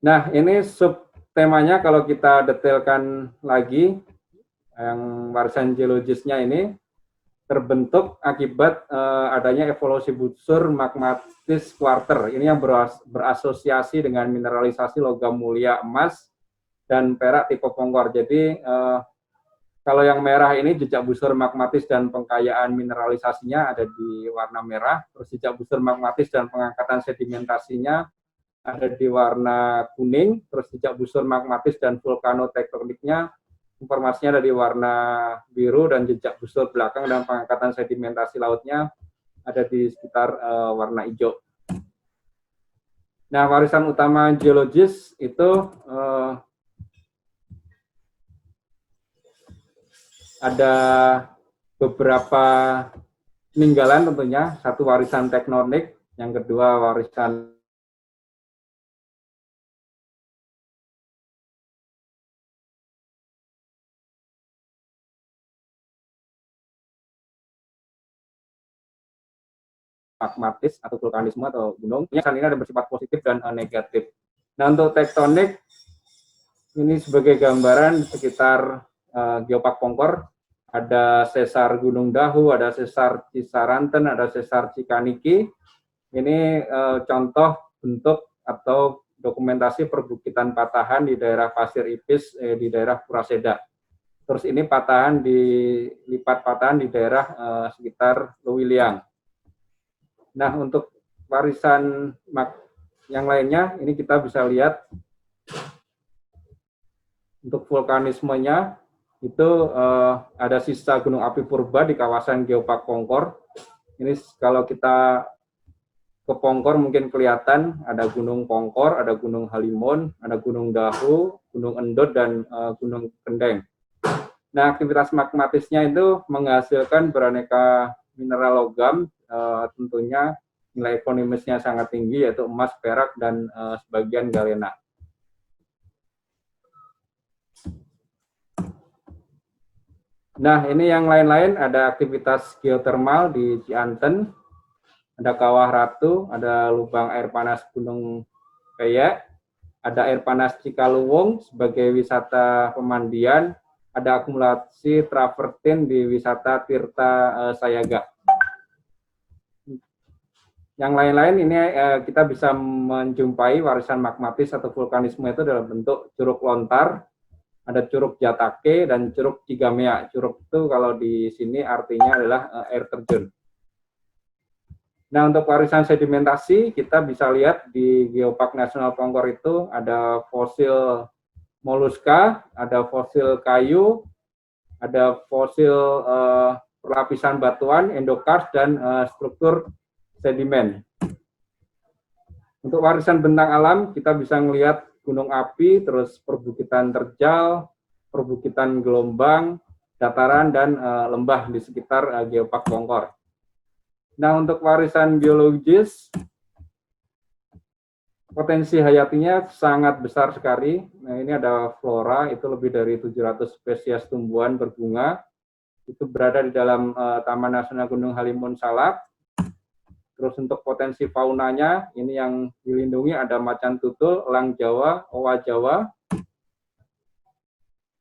Nah, ini subtemanya kalau kita detailkan lagi, yang warisan geologisnya ini terbentuk akibat adanya evolusi busur magmatis kuarter. Ini yang berasosiasi dengan mineralisasi logam mulia emas dan perak tipe Pongkor. Jadi kalau yang merah ini jejak busur magmatis dan pengkayaan mineralisasinya ada di warna merah. Terus jejak busur magmatis dan pengangkatan sedimentasinya ada di warna kuning. Terus jejak busur magmatis dan vulkanotektoniknya informasinya ada di warna biru, dan jejak busur belakang dan pengangkatan sedimentasi lautnya ada di sekitar warna hijau. Nah, warisan utama geologis itu ada beberapa peninggalan tentunya. Satu warisan tektonik, yang kedua warisan magmatis atau vulkanisme atau gunung. Ini ada bersifat positif dan negatif. Nah, untuk tektonik ini sebagai gambaran sekitar Geopark Pongkor, ada sesar Gunung Dahu, ada sesar Cisaranten, ada sesar Cikaniki. Ini contoh bentuk atau dokumentasi perbukitan patahan di daerah Pasir Ipis, di daerah Puraseda. Terus ini patahan lipat patahan di daerah sekitar Luwiliang. Nah, untuk warisan yang lainnya, ini kita bisa lihat untuk vulkanismenya itu ada sisa gunung api purba di kawasan Geopark Pongkor. Ini kalau kita ke Pongkor mungkin kelihatan ada Gunung Pongkor, ada Gunung Halimun, ada Gunung Dahu, Gunung Endut, dan Gunung Kendeng. Nah, aktivitas magmatisnya itu menghasilkan beraneka mineral logam, tentunya nilai ekonomisnya sangat tinggi, yaitu emas, perak, dan sebagian galena. Nah, ini yang lain-lain, ada aktivitas geotermal di Cianten, ada Kawah Ratu, ada lubang air panas Gunung Peyek, ada air panas Cikaluwung sebagai wisata pemandian, ada akumulasi travertin di wisata Tirta Sayaga. Yang lain-lain ini kita bisa menjumpai warisan magmatis atau vulkanisme itu dalam bentuk curug lontar, ada curug Jatake dan curug Cigamea. Curug itu kalau di sini artinya adalah air terjun. Nah, untuk warisan sedimentasi kita bisa lihat di Geopark Nasional Pongkor itu ada fosil moluska, ada fosil kayu, ada fosil perlapisan batuan, endokars, dan struktur sedimen. Untuk warisan bentang alam, kita bisa melihat gunung api, terus perbukitan terjal, perbukitan gelombang, dataran, dan lembah di sekitar Geopark Pongkor. Nah, untuk warisan biologis, potensi hayatinya sangat besar sekali. Nah, ini ada flora, itu lebih dari 700 spesies tumbuhan berbunga. Itu berada di dalam Taman Nasional Gunung Halimun Salak. Terus untuk potensi faunanya, ini yang dilindungi ada macan tutul, elang Jawa, owa Jawa.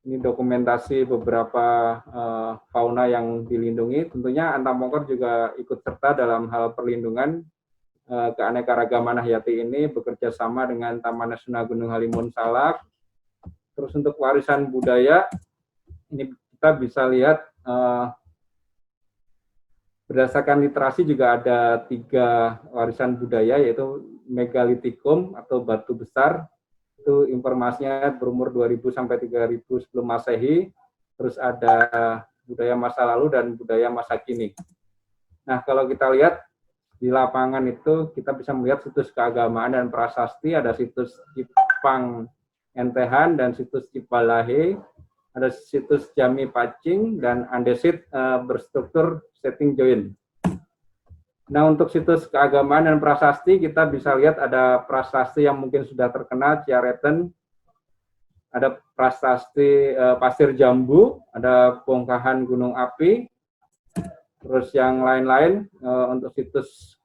Ini dokumentasi beberapa fauna yang dilindungi. Tentunya Antam Pongkor juga ikut serta dalam hal perlindungan keanekaragaman hayati ini, bekerja sama dengan Taman Nasional Gunung Halimun Salak. Terus untuk warisan budaya, ini kita bisa lihat berdasarkan literasi juga ada 3 warisan budaya, yaitu megalitikum atau batu besar, itu informasinya berumur 2000 sampai 3000 sebelum Masehi. Terus ada budaya masa lalu dan budaya masa kini. Nah, kalau kita lihat di lapangan itu kita bisa melihat situs keagamaan dan prasasti, ada situs Cipang Entehan dan situs Cipalahe, ada situs Jami Pacing dan andesit berstruktur setting join. Nah, untuk situs keagamaan dan prasasti kita bisa lihat ada prasasti yang mungkin sudah terkenal, Ciareten, ada prasasti Pasir Jambu, ada bongkahan gunung api, terus yang lain-lain. Untuk situs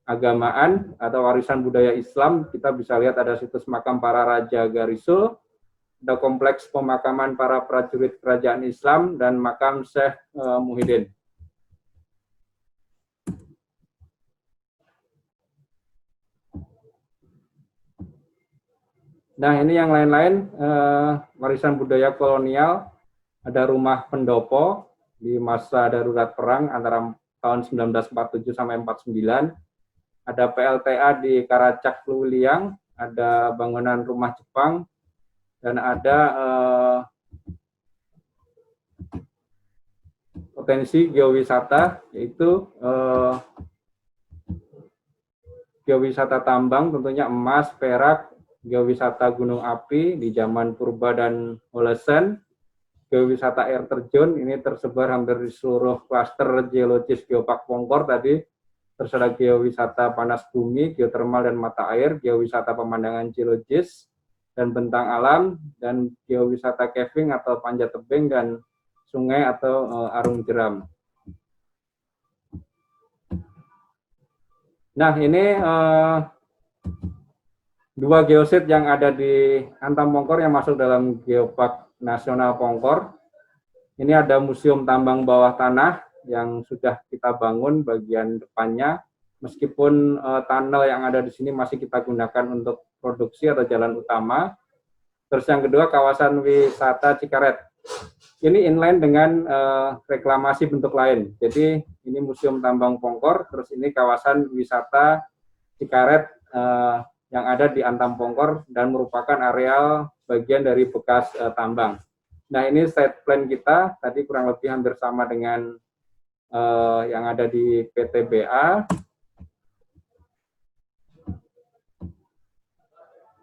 keagamaan atau warisan budaya Islam kita bisa lihat ada situs makam para raja Garisul, ada kompleks pemakaman para prajurit kerajaan Islam, dan makam Syekh Muhyiddin. Nah, ini yang lain-lain, warisan budaya kolonial, ada rumah pendopo di masa darurat perang antara tahun 1947 sampai 49, ada PLTA di Karacak Luwiliang, ada bangunan rumah Jepang, dan ada potensi geowisata, yaitu geowisata tambang, tentunya emas, perak, geowisata gunung api di zaman purba dan Holocene, geowisata air terjun, ini tersebar hampir di seluruh klaster geologis Geopark Pongkor tadi. Terus ada geowisata panas bumi, geotermal dan mata air, geowisata pemandangan geologis dan bentang alam, dan geowisata caving atau panjat tebing, dan sungai atau arung jeram. Nah, ini 2 geosit yang ada di Antam Pongkor yang masuk dalam Geopark Nasional Pongkor. Ini ada Museum Tambang Bawah Tanah yang sudah kita bangun bagian depannya, meskipun tunnel yang ada di sini masih kita gunakan untuk produksi atau jalan utama. Terus yang kedua, kawasan wisata Cikaret. Ini inline dengan reklamasi bentuk lain. Jadi ini Museum Tambang Pongkor, terus ini kawasan wisata Cikaret yang ada di Antam Pongkor dan merupakan areal bagian dari bekas tambang. Nah, ini site plan kita, tadi kurang lebih hampir sama dengan yang ada di PTBA.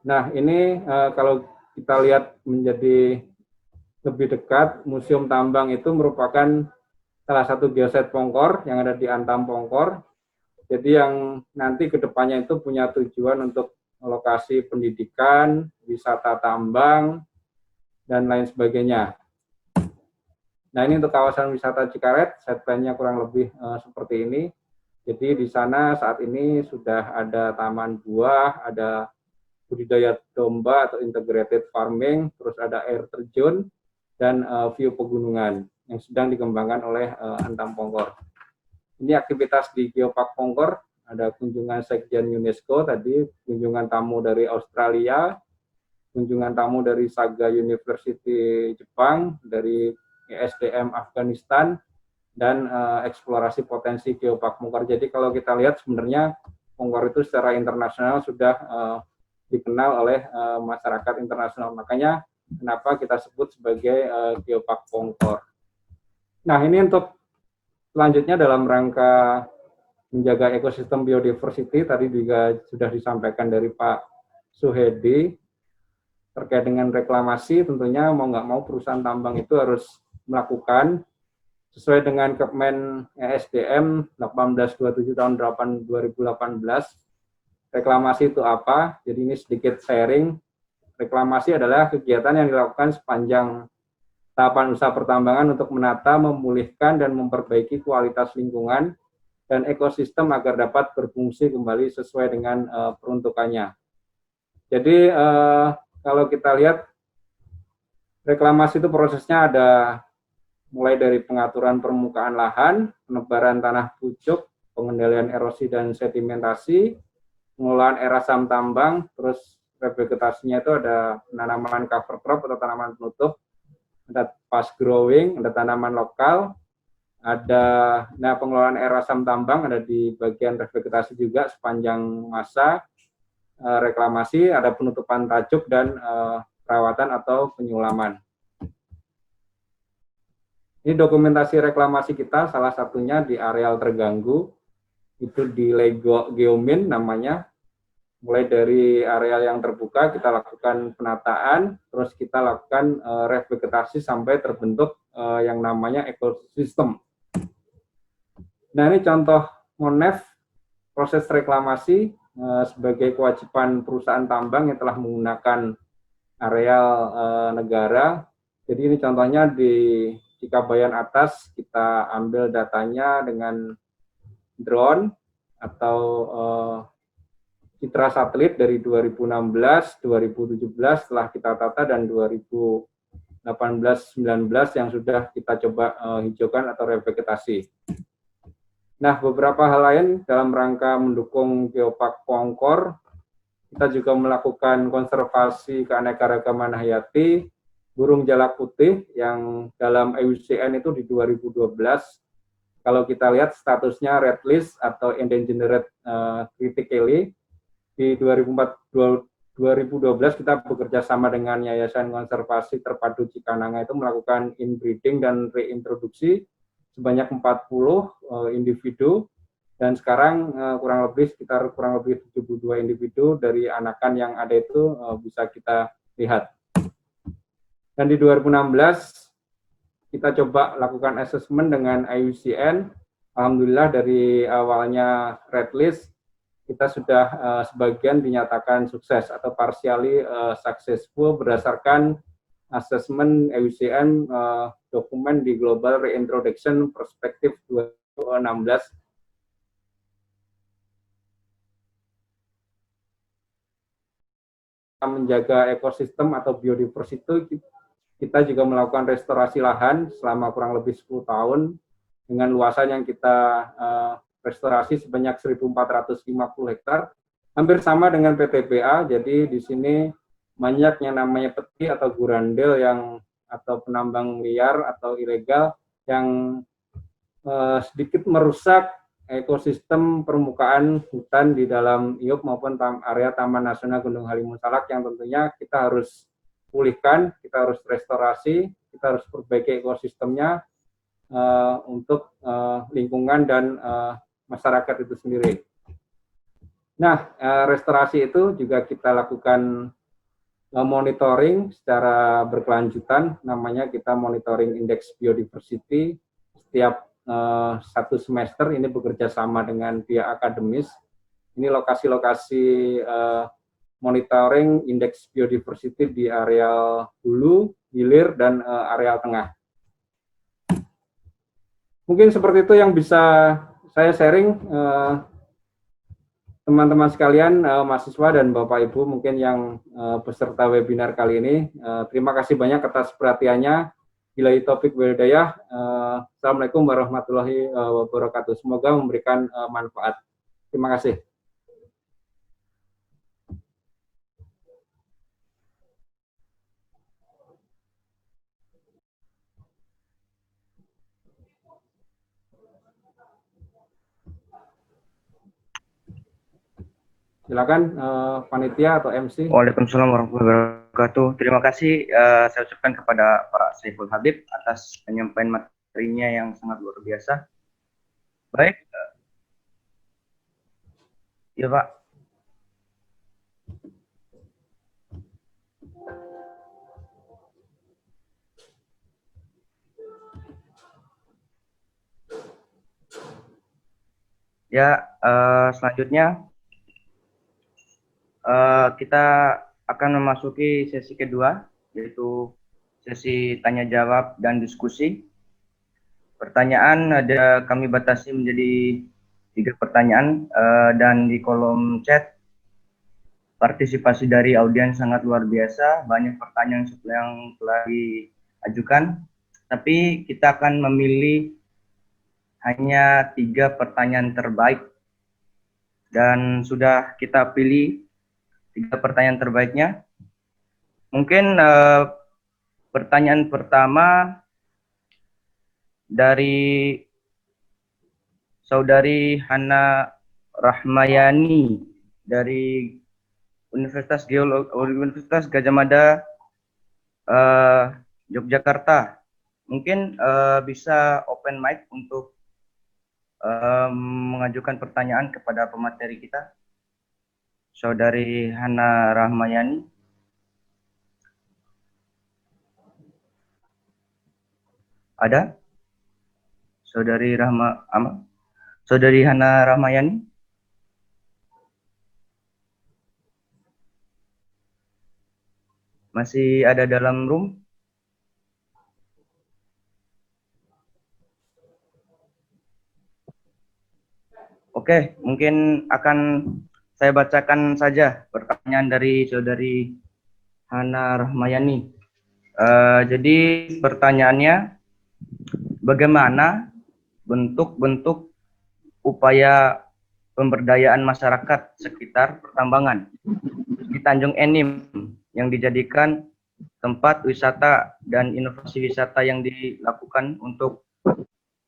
Nah, ini kalau kita lihat menjadi lebih dekat, Museum Tambang itu merupakan salah satu geoset Pongkor yang ada di Antam Pongkor. Jadi yang nanti kedepannya itu punya tujuan untuk lokasi pendidikan, wisata tambang, dan lain sebagainya. Nah, ini untuk kawasan wisata Cikaret, set plan-nya kurang lebih seperti ini. Jadi di sana saat ini sudah ada taman buah, ada budidaya domba atau integrated farming, terus ada air terjun, dan view pegunungan yang sedang dikembangkan oleh Antam Pongkor. Ini aktivitas di Geopark Pongkor, ada kunjungan Sekjen UNESCO tadi, kunjungan tamu dari Australia, kunjungan tamu dari Saga University Jepang, dari ESDM Afghanistan, dan eksplorasi potensi Geopark Pongkor. Jadi kalau kita lihat sebenarnya Pongkor itu secara internasional sudah dikenal oleh masyarakat internasional. Makanya kenapa kita sebut sebagai Geopark Pongkor. Nah, ini untuk selanjutnya dalam rangka menjaga ekosistem biodiversity, tadi juga sudah disampaikan dari Pak Suhedi, terkait dengan reklamasi, tentunya mau nggak mau perusahaan tambang itu harus melakukan sesuai dengan Kepmen ESDM 1827 tahun 2018. Reklamasi itu apa? Jadi ini sedikit sharing. Reklamasi adalah kegiatan yang dilakukan sepanjang tahapan usaha pertambangan untuk menata, memulihkan, dan memperbaiki kualitas lingkungan dan ekosistem agar dapat berfungsi kembali sesuai dengan peruntukannya. Jadi kalau kita lihat reklamasi itu prosesnya ada mulai dari pengaturan permukaan lahan, penebaran tanah pucuk, pengendalian erosi dan sedimentasi, pengelolaan erasam tambang, terus revegetasinya itu ada penanaman cover crop atau tanaman penutup, ada fast growing, ada tanaman lokal, ada pengelolaan erasam tambang ada di bagian revegetasi juga sepanjang masa reklamasi, ada penutupan tajuk dan perawatan atau penyulaman. Ini dokumentasi reklamasi kita, salah satunya di areal terganggu, itu di Lego Geomin namanya. Mulai dari areal yang terbuka, kita lakukan penataan, terus kita lakukan revegetasi sampai terbentuk yang namanya ekosistem. Nah, ini contoh MONEF, proses reklamasi sebagai kewajiban perusahaan tambang yang telah menggunakan areal negara. Jadi ini contohnya di Kabayan atas, kita ambil datanya dengan drone atau citra satelit dari 2016, 2017 setelah kita tata, dan 2018-19 yang sudah kita coba hijaukan atau revegetasi. Nah, beberapa hal lain dalam rangka mendukung Geopark Pongkor, kita juga melakukan konservasi keanekaragaman hayati burung jalak putih yang dalam IUCN itu di 2012. Kalau kita lihat statusnya red list atau endangered critically. Di 2012 kita bekerja sama dengan Yayasan Konservasi Terpadu Cikananga itu melakukan inbreeding dan reintroduksi sebanyak 40 individu, dan sekarang kurang lebih 72 individu dari anakan yang ada itu bisa kita lihat. Dan di 2016 kita coba lakukan assessment dengan IUCN. Alhamdulillah dari awalnya red list, kita sudah sebagian dinyatakan sukses atau partially successful berdasarkan assessment IUCN dokumen di Global Reintroduction Perspective 2016. Menjaga ekosistem atau biodiversity, kita juga melakukan restorasi lahan selama kurang lebih 10 tahun dengan luasan yang kita restorasi sebanyak 1.450 hektar, hampir sama dengan PTBA. Jadi di sini banyak yang namanya peti atau gurandel atau penambang liar atau ilegal yang sedikit merusak ekosistem permukaan hutan di dalam IUP maupun area Taman Nasional Gunung Halimun Salak yang tentunya kita harus pulihkan, kita harus restorasi, kita harus perbaiki ekosistemnya untuk lingkungan dan masyarakat itu sendiri. Nah, restorasi itu juga kita lakukan monitoring secara berkelanjutan, namanya kita monitoring indeks biodiversity. Setiap satu semester ini bekerja sama dengan pihak akademis. Ini lokasi-lokasi monitoring indeks biodiversity di areal hulu, hilir, dan areal tengah. Mungkin seperti itu yang bisa saya sharing, teman-teman sekalian, mahasiswa dan Bapak Ibu mungkin yang peserta webinar kali ini. Terima kasih banyak atas perhatiannya. Billahi taufik wal hidayah. Assalamualaikum warahmatullahi wabarakatuh. Semoga memberikan manfaat. Terima kasih. Silakan panitia atau MC. Waalaikumsalam warahmatullahi wabarakatuh. Terima kasih saya ucapkan kepada Pak Saiful Habib atas penyampaian materinya yang sangat luar biasa. Baik, ya Pak. Ya, selanjutnya kita akan memasuki sesi kedua, yaitu sesi tanya jawab dan diskusi. Pertanyaan kami batasi menjadi 3 pertanyaan, dan di kolom chat partisipasi dari audiens sangat luar biasa, banyak pertanyaan yang telah diajukan, tapi kita akan memilih hanya 3 pertanyaan terbaik, dan sudah kita pilih 3 pertanyaan terbaiknya. Mungkin pertanyaan pertama dari Saudari Hana Rahmayani dari Universitas Gadjah Mada Yogyakarta. Mungkin bisa open mic untuk mengajukan pertanyaan kepada pemateri kita. Saudari Hana Rahmayani. Ada? Saudari Saudari Hana Rahmayani? Masih ada dalam room? Oke, mungkin akan saya bacakan saja pertanyaan dari Saudari Hana Rahmayani. Jadi pertanyaannya, bagaimana bentuk-bentuk upaya pemberdayaan masyarakat sekitar pertambangan di Tanjung Enim yang dijadikan tempat wisata dan inovasi wisata yang dilakukan untuk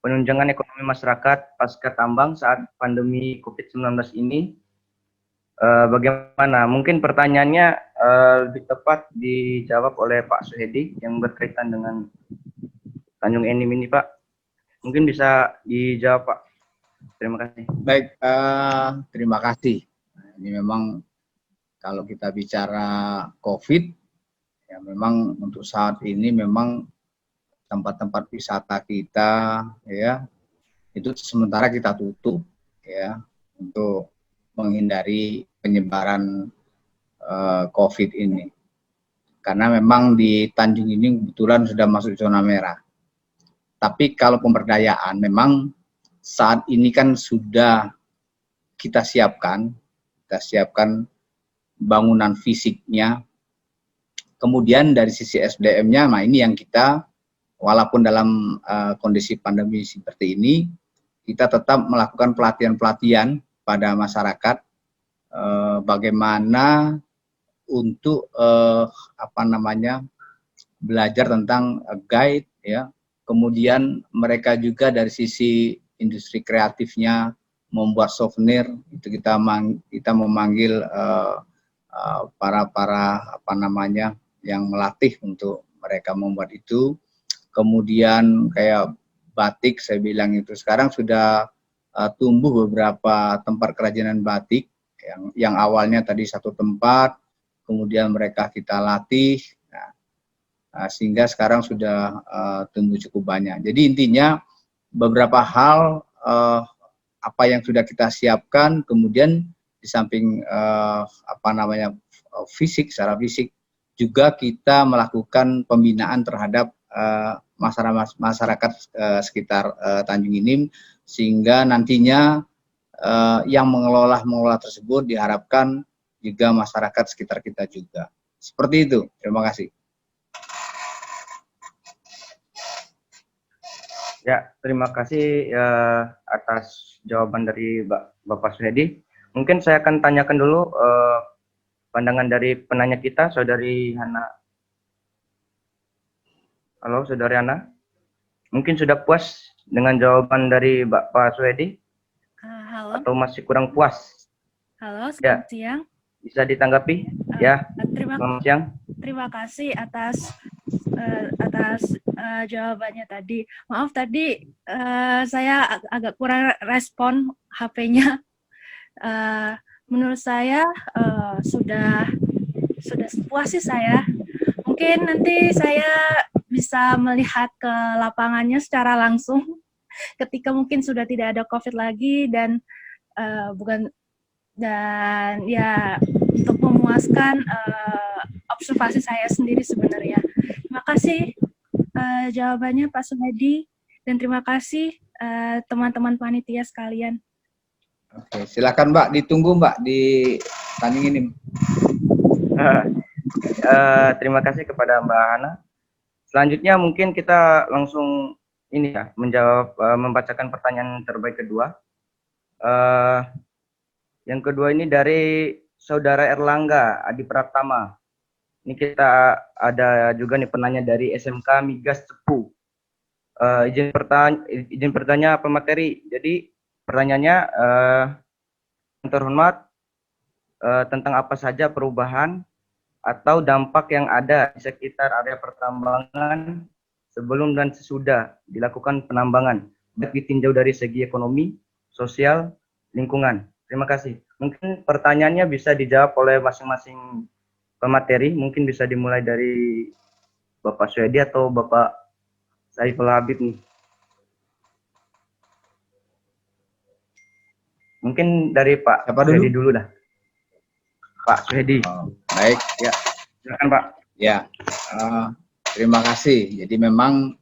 penunjangan ekonomi masyarakat pasca tambang saat pandemi COVID-19 ini? Bagaimana? Mungkin pertanyaannya lebih tepat dijawab oleh Pak Suhedi yang berkaitan dengan Tanjung Enim ini, Pak. Mungkin bisa dijawab, Pak. Terima kasih. Baik, terima kasih. Ini memang kalau kita bicara COVID, ya memang untuk saat ini memang tempat-tempat wisata kita, ya itu sementara kita tutup, ya untuk menghindari penyebaran COVID ini. Karena memang di Tanjung ini kebetulan sudah masuk zona merah. Tapi kalau pemberdayaan memang saat ini kan sudah kita siapkan bangunan fisiknya. Kemudian dari sisi SDM-nya, nah ini yang kita walaupun dalam kondisi pandemi seperti ini, kita tetap melakukan pelatihan-pelatihan pada masyarakat bagaimana untuk belajar tentang guide, ya. Kemudian mereka juga dari sisi industri kreatifnya membuat souvenir, itu kita memanggil para yang melatih untuk mereka membuat itu. Kemudian kayak batik, saya bilang itu sekarang sudah tumbuh beberapa tempat kerajinan batik yang awalnya tadi satu tempat, kemudian mereka kita latih, sehingga sekarang sudah tumbuh cukup banyak. Jadi intinya beberapa hal apa yang sudah kita siapkan, kemudian di samping fisik, secara fisik juga kita melakukan pembinaan terhadap masyarakat sekitar Tanjung Enim, sehingga nantinya yang mengelola tersebut diharapkan juga masyarakat sekitar kita juga. Seperti itu. Terima kasih. Ya, terima kasih atas jawaban dari Bapak Suhedi. Mungkin saya akan tanyakan dulu pandangan dari penanya kita, Saudari Hana. Halo, Saudari Hana. Mungkin sudah puas dengan jawaban dari Bapak Suhedi Halo, atau masih kurang puas? halo, Ya, selamat siang. bisa ditanggapi? Ya, selamat siang. Terima kasih atas jawabannya tadi. Maaf tadi saya agak kurang respon HP-nya. Menurut saya sudah puas sih saya. Mungkin nanti saya bisa melihat ke lapangannya secara langsung ketika mungkin sudah tidak ada COVID lagi dan ya untuk memuaskan observasi saya sendiri sebenarnya. Terima kasih jawabannya Pak Suhedi dan terima kasih teman-teman panitia sekalian. Oke, silakan Mbak, ditunggu Mbak di tanding ini. Terima kasih kepada Mbak Hana. Selanjutnya mungkin kita langsung ini ya menjawab membacakan pertanyaan terbaik kedua. Yang kedua ini dari Saudara Erlangga Adi Pratama. Ini kita ada juga nih penanya dari SMK Migas Cepu. Izin bertanya apa materi. Jadi pertanyaannya yang terhormat tentang apa saja perubahan atau dampak yang ada di sekitar area pertambangan sebelum dan sesudah dilakukan penambangan, baik ditinjau dari segi ekonomi, sosial, lingkungan. Terima kasih. Mungkin pertanyaannya bisa dijawab oleh masing-masing pemateri. Mungkin bisa dimulai dari Bapak Suhedi atau Bapak Saiful Habib nih. Mungkin dari Pak Suhedi dulu dah. Pak Suhedi. Baik. Ya, silakan Pak. Ya, terima kasih. Jadi memang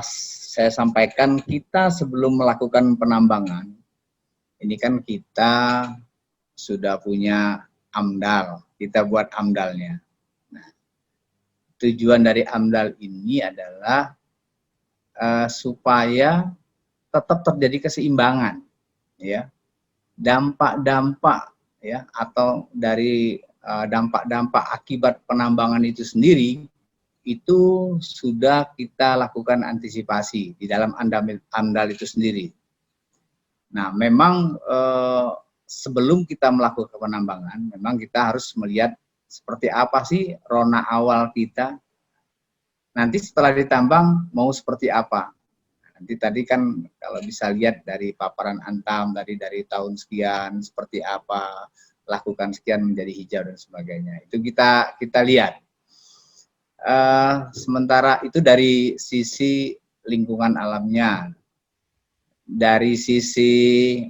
saya sampaikan kita sebelum melakukan penambangan, ini kan kita sudah punya AMDAL, kita buat AMDALnya. Nah, tujuan dari AMDAL ini adalah supaya tetap terjadi keseimbangan, ya. Dampak-dampak ya atau dari dampak-dampak akibat penambangan itu sendiri itu sudah kita lakukan antisipasi di dalam AMDAL itu sendiri. Nah, memang sebelum kita melakukan penambangan, memang kita harus melihat seperti apa sih rona awal kita. Nanti setelah ditambang mau seperti apa. Nanti tadi kan kalau bisa lihat dari paparan Antam dari tahun sekian seperti apa, lakukan sekian menjadi hijau dan sebagainya. Itu kita lihat. Sementara itu dari sisi lingkungan alamnya, dari sisi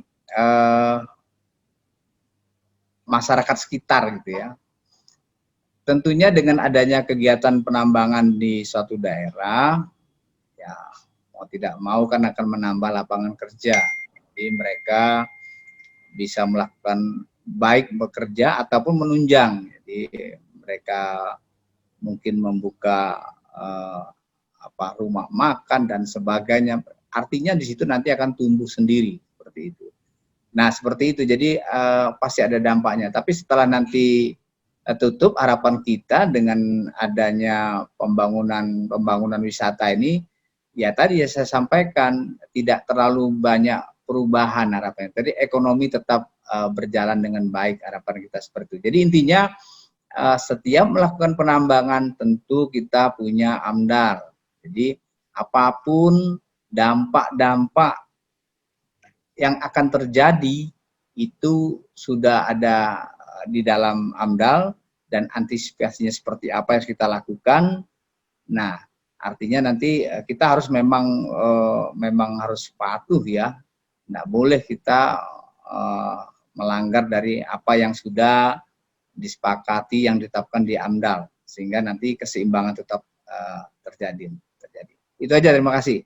masyarakat sekitar gitu ya. Tentunya dengan adanya kegiatan penambangan di suatu daerah, ya mau tidak mau kan akan menambah lapangan kerja. Jadi mereka bisa melakukan baik bekerja ataupun menunjang. Jadi mereka mungkin membuka rumah makan dan sebagainya. Artinya di situ nanti akan tumbuh sendiri seperti itu. Nah seperti itu. Jadi pasti ada dampaknya. Tapi setelah nanti tutup, harapan kita dengan adanya pembangunan wisata ini, ya tadi ya saya sampaikan tidak terlalu banyak perubahan harapannya. Tadi ekonomi tetap berjalan dengan baik, harapan kita seperti itu. Jadi intinya setiap melakukan penambangan tentu kita punya AMDAL. Jadi apapun dampak-dampak yang akan terjadi itu sudah ada di dalam AMDAL dan antisipasinya seperti apa yang kita lakukan. Nah, artinya nanti kita harus memang harus patuh ya. Tidak boleh kita melanggar dari apa yang sudah disepakati yang ditetapkan di AMDAL sehingga nanti keseimbangan tetap terjadi. Itu aja, terima kasih.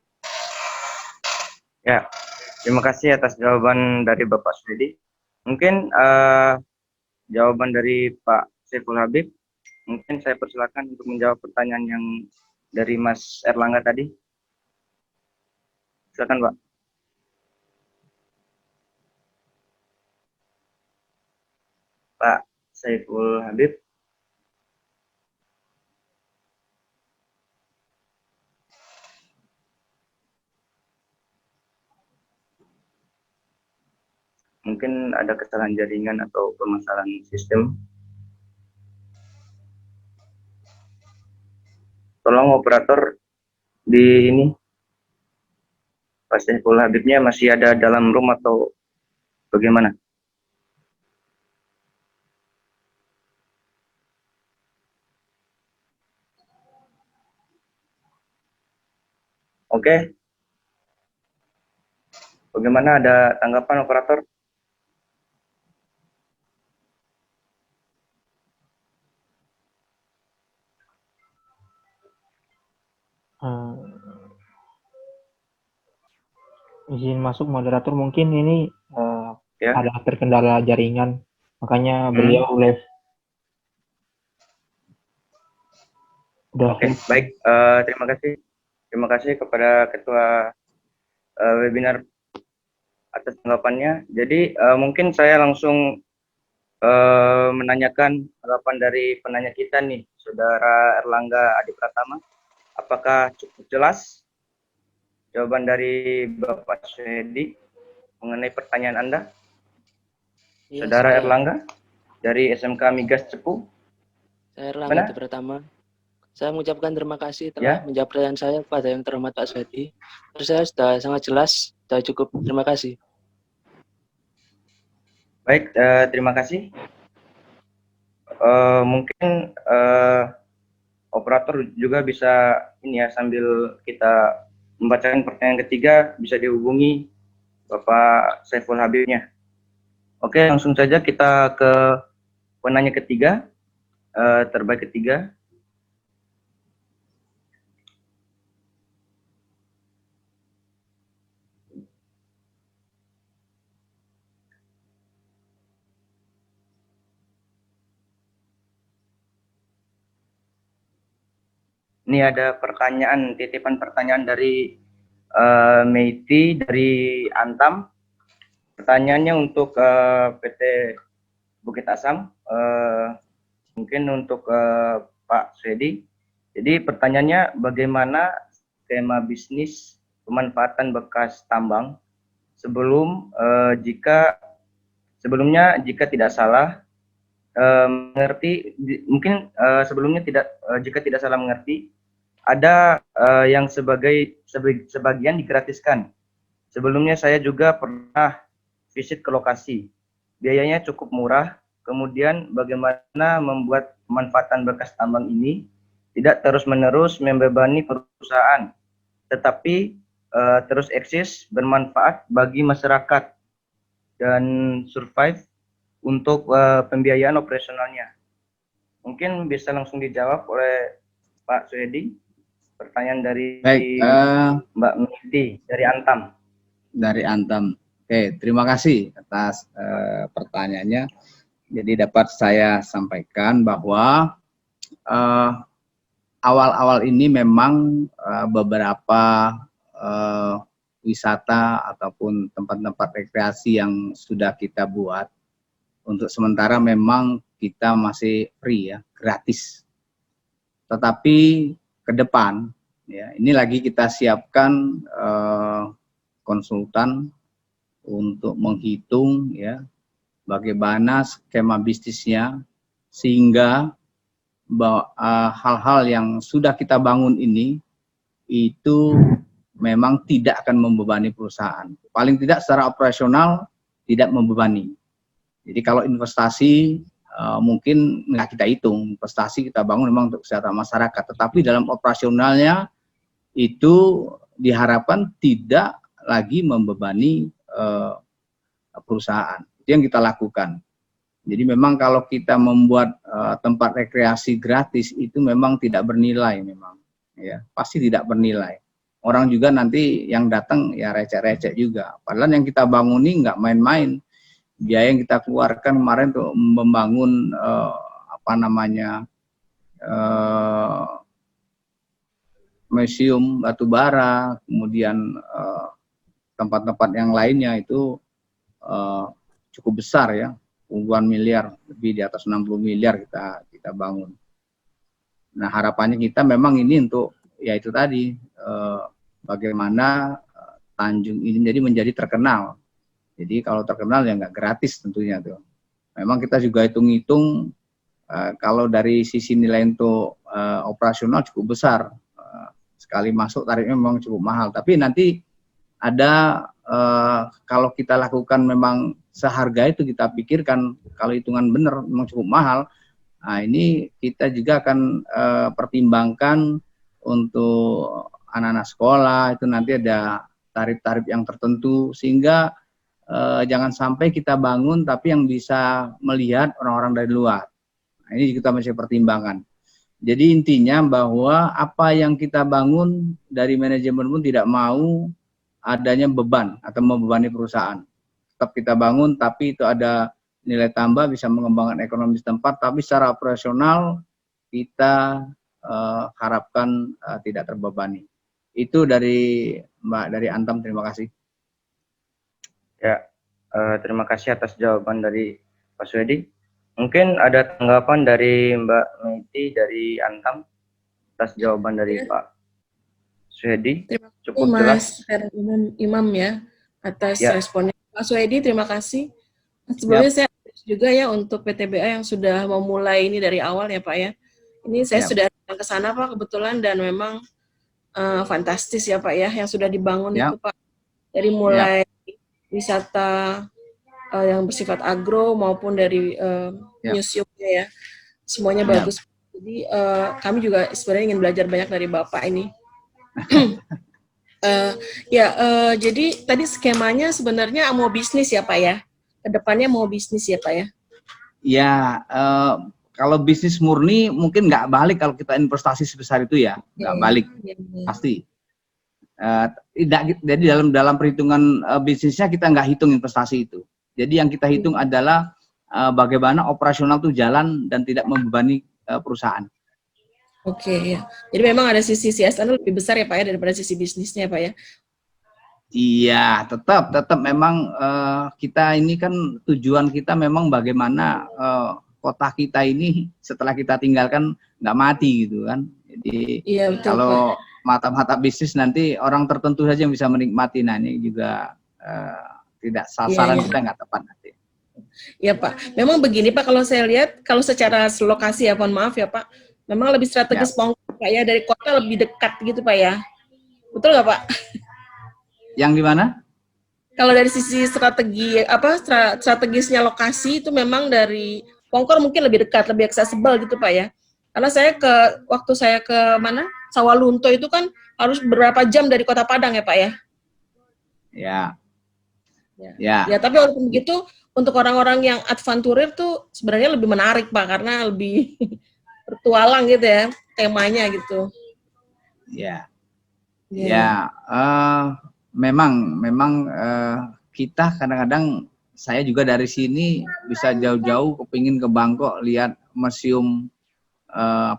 Ya, terima kasih atas jawaban dari Bapak Suhedi. Mungkin jawaban dari Pak Saiful Habib, mungkin saya persilakan untuk menjawab pertanyaan yang dari Mas Erlangga tadi. Silakan Pak. Pak Saiful Habib. Mungkin ada kesalahan jaringan atau permasalahan sistem. Tolong operator di ini, Pak Saiful Habibnya masih ada dalam room atau bagaimana? Oke. Bagaimana, ada tanggapan operator? Izin masuk moderator, mungkin ini Ya. ada terkendala jaringan, makanya beliau live. Udah. Oke, baik. Terima kasih. Terima kasih kepada ketua webinar atas tanggapannya. Jadi mungkin saya langsung menanyakan tanggapan dari penanya kita nih, Saudara Erlangga Adi Pratama. Apakah cukup jelas jawaban dari Bapak Suhedi mengenai pertanyaan Anda? Ya, Saudara saya Erlangga dari SMK Migas Cepu. Saya Erlangga Adi Pratama. Saya mengucapkan terima kasih telah menjawab pertanyaan saya kepada yang terhormat Pak Suhedi. Terus saya sudah sangat jelas, sudah cukup. Terima kasih. Baik, terima kasih. Mungkin operator juga bisa ini ya, sambil kita membacakan pertanyaan ketiga bisa dihubungi Bapak Saiful Habibnya. Oke, langsung saja kita ke penanya ketiga, terbaik ketiga. Ini ada pertanyaan, titipan pertanyaan dari Meiti dari Antam. Pertanyaannya untuk PT Bukit Asam, mungkin untuk Pak Suhedi. Jadi pertanyaannya, bagaimana skema bisnis pemanfaatan bekas tambang sebelumnya jika tidak salah mengerti, mungkin sebelumnya jika tidak salah mengerti, ada yang sebagian digratiskan. Sebelumnya saya juga pernah visit ke lokasi. Biayanya cukup murah. Kemudian bagaimana membuat pemanfaatan bekas tambang ini tidak terus-menerus membebani perusahaan, tetapi terus eksis, bermanfaat bagi masyarakat dan survive untuk pembiayaan operasionalnya. Mungkin bisa langsung dijawab oleh Pak Suhedi. Pertanyaan dari Mbak Meiti dari Antam. Dari Antam. Oke, terima kasih atas pertanyaannya. Jadi dapat saya sampaikan bahwa awal-awal ini memang beberapa wisata ataupun tempat-tempat rekreasi yang sudah kita buat, untuk sementara memang kita masih free ya, gratis. Tetapi ke depan, ya, ini lagi kita siapkan konsultan untuk menghitung ya bagaimana skema bisnisnya sehingga hal-hal yang sudah kita bangun ini itu memang tidak akan membebani perusahaan. Paling tidak secara operasional tidak membebani. Jadi kalau investasi mungkin nggak kita hitung, investasi kita bangun memang untuk kesehatan masyarakat, tetapi dalam operasionalnya itu diharapkan tidak lagi membebani perusahaan. Itu yang kita lakukan. Jadi memang kalau kita membuat tempat rekreasi gratis itu memang tidak bernilai, memang ya pasti tidak bernilai. Orang juga nanti yang datang ya receh-receh juga. Padahal yang kita bangun ini nggak main-main. Biaya yang kita keluarkan kemarin untuk membangun museum batubara, kemudian tempat-tempat yang lainnya itu cukup besar ya, puluhan miliar, lebih di atas 60 miliar kita bangun. Nah, harapannya kita memang ini untuk ya itu tadi bagaimana Tanjung ini menjadi terkenal. Jadi kalau terkenal ya nggak gratis tentunya tuh. Memang kita juga hitung-hitung kalau dari sisi nilai untuk operasional cukup besar. Sekali masuk tarifnya memang cukup mahal. Tapi nanti ada kalau kita lakukan memang seharga itu kita pikirkan kalau hitungan benar memang cukup mahal. Nah, ini kita juga akan pertimbangkan untuk anak-anak sekolah itu nanti ada tarif-tarif yang tertentu sehingga jangan sampai kita bangun tapi yang bisa melihat orang-orang dari luar. Nah, ini kita masih pertimbangkan. Jadi intinya bahwa apa yang kita bangun dari manajemen pun tidak mau adanya beban atau membebani perusahaan. Tetap kita bangun tapi itu ada nilai tambah bisa mengembangkan ekonomi setempat, tapi secara operasional kita harapkan tidak terbebani. Itu dari Mbak dari Antam, terima kasih. Ya, terima kasih atas jawaban dari Pak Swedi. Mungkin ada tanggapan dari Mbak Meti dari Antam atas jawaban dari Pak Swedi. Terima kasih Cukup Mas jelas. Imam ya atas Ya. responnya. Pak Swedi, terima kasih. Sebelumnya saya juga ya untuk PTBA yang sudah memulai ini dari awal ya Pak ya. Ini saya sudah datang ke sana Pak kebetulan dan memang fantastis ya Pak ya yang sudah dibangun itu Pak. Dari mulai wisata yang bersifat agro maupun dari museumnya ya. Semuanya bagus. Jadi kami juga sebenarnya ingin belajar banyak dari Bapak ini. Jadi tadi skemanya sebenarnya mau bisnis ya Pak ya. Kedepannya mau bisnis ya Pak ya. Ya, kalau bisnis murni mungkin nggak balik kalau kita investasi sebesar itu ya, nggak balik pasti. Jadi dalam perhitungan bisnisnya kita nggak hitung investasi itu. Jadi yang kita hitung adalah bagaimana operasional itu jalan dan tidak membebani perusahaan. Oke, ya. Jadi memang ada sisi CSR lebih besar ya Pak ya daripada sisi bisnisnya Pak ya? Iya, tetap memang kita ini kan tujuan kita memang bagaimana kota kita ini setelah kita tinggalkan nggak mati gitu kan. Jadi betul, kalau mata-mata bisnis nanti orang tertentu saja yang bisa menikmati. Nah ini juga tidak sasaran kita nggak tepat nanti. Iya Pak, memang begini Pak kalau saya lihat kalau secara lokasi ya mohon maaf ya Pak, memang lebih strategis Pongkor Pak ya dari kota lebih dekat gitu Pak ya, betul nggak Pak? Yang di mana? Kalau dari sisi strategisnya lokasi itu memang dari Pongkor mungkin lebih dekat, lebih accessible gitu Pak ya. Karena waktu saya ke mana? Sawalunto itu kan harus beberapa jam dari Kota Padang ya Pak ya. Ya, tapi walaupun begitu untuk orang-orang yang adventurer tuh sebenarnya lebih menarik Pak karena lebih bertualang gitu ya temanya gitu. Memang kita kadang-kadang saya juga dari sini bisa jauh-jauh kepingin ke Bangkok lihat museum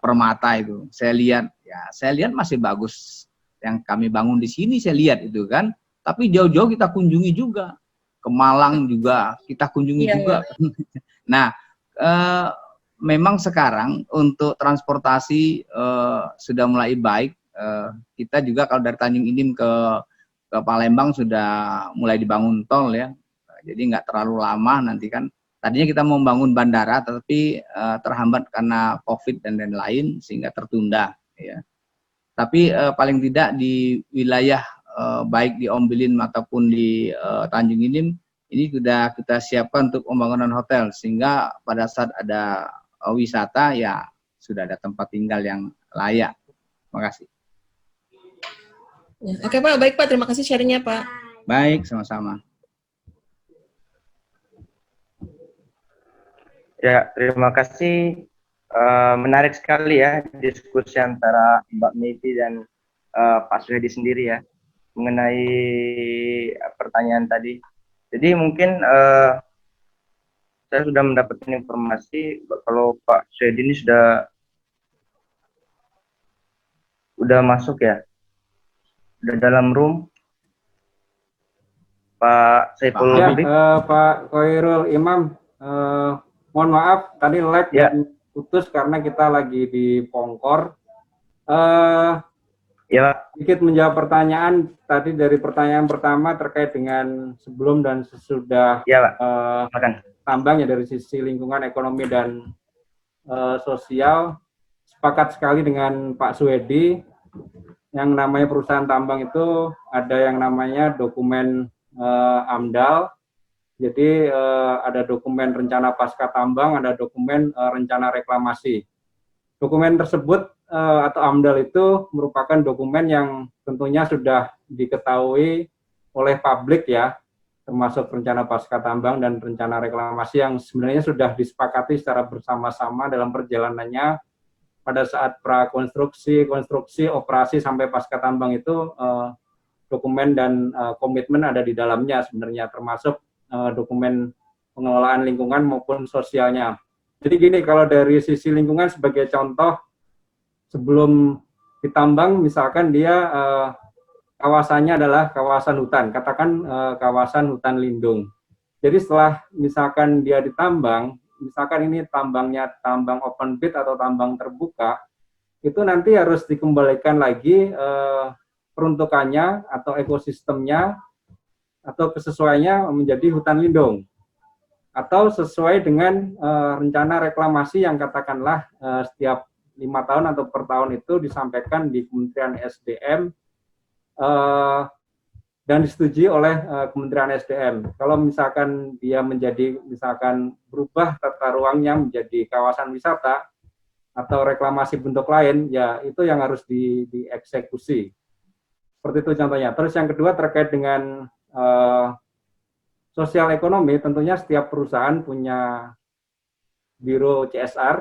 permata itu. Saya lihat masih bagus yang kami bangun di sini saya lihat itu kan. Tapi jauh-jauh kita kunjungi juga. Ke Malang juga kita kunjungi juga. Nah, memang sekarang untuk transportasi sudah mulai baik. Kita juga kalau dari Tanjung Inim ke Palembang sudah mulai dibangun tol ya. Jadi nggak terlalu lama nanti kan. Tadinya kita mau membangun bandara, tetapi terhambat karena COVID dan lain-lain sehingga tertunda. Ya. Tapi paling tidak di wilayah baik di Ombilin ataupun di Tanjung Inim ini sudah kita siapkan untuk pembangunan hotel sehingga pada saat ada wisata ya sudah ada tempat tinggal yang layak. Terima kasih. Oke Pak, baik Pak, terima kasih sharingnya Pak. Baik, sama-sama. Ya, terima kasih. Menarik sekali ya diskusi antara Mbak Meti dan Pak Swedi sendiri ya mengenai pertanyaan tadi. Jadi mungkin saya sudah mendapatkan informasi kalau Pak Swedi ini sudah masuk ya, udah dalam room. Pak Saiful Ya, Hudi. Pak Khairul Imam, mohon maaf tadi lag Ya. dan putus karena kita lagi di Pongkor. Ya, Pak. Sedikit menjawab pertanyaan tadi dari pertanyaan pertama terkait dengan sebelum dan sesudah Ya, Pak. Silakan. tambang ya dari sisi lingkungan, ekonomi dan sosial. Sepakat sekali dengan Pak Suhedi, yang namanya perusahaan tambang itu ada yang namanya dokumen AMDAL. Jadi ada dokumen rencana pasca tambang, ada dokumen rencana reklamasi. Dokumen tersebut atau AMDAL itu merupakan dokumen yang tentunya sudah diketahui oleh publik ya, termasuk rencana pasca tambang dan rencana reklamasi yang sebenarnya sudah disepakati secara bersama-sama dalam perjalanannya pada saat prakonstruksi, konstruksi, operasi sampai pasca tambang itu dokumen dan komitmen ada di dalamnya sebenarnya, termasuk dokumen pengelolaan lingkungan maupun sosialnya. Jadi gini, kalau dari sisi lingkungan sebagai contoh, sebelum ditambang misalkan dia kawasannya adalah kawasan hutan, katakan kawasan hutan lindung. Jadi setelah misalkan dia ditambang, misalkan ini tambangnya tambang open pit atau tambang terbuka, itu nanti harus dikembalikan lagi peruntukannya atau ekosistemnya atau kesesuaiannya menjadi hutan lindung. Atau sesuai dengan rencana reklamasi yang katakanlah setiap 5 tahun atau per tahun itu disampaikan di Kementerian SDM dan disetujui oleh Kementerian SDM. Kalau misalkan dia menjadi, misalkan berubah tata ruangnya menjadi kawasan wisata atau reklamasi bentuk lain, ya itu yang harus dieksekusi. Seperti itu contohnya. Terus yang kedua terkait dengan sosial ekonomi, tentunya setiap perusahaan punya biro CSR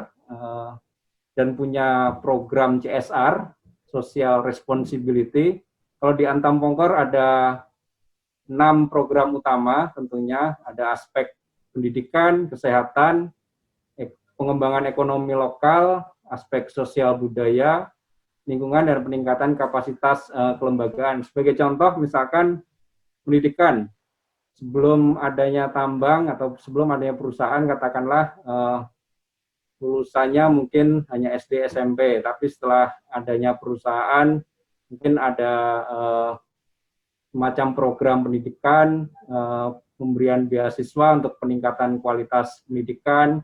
dan punya program CSR, social responsibility. Kalau di Antam Pongkor ada 6 program utama, tentunya ada aspek pendidikan, kesehatan, pengembangan ekonomi lokal, aspek sosial budaya, lingkungan, dan peningkatan kapasitas kelembagaan. Sebagai contoh, misalkan pendidikan. Sebelum adanya tambang atau sebelum adanya perusahaan, katakanlah lulusannya mungkin hanya SD, SMP, tapi setelah adanya perusahaan mungkin ada semacam program pendidikan, pemberian beasiswa untuk peningkatan kualitas pendidikan,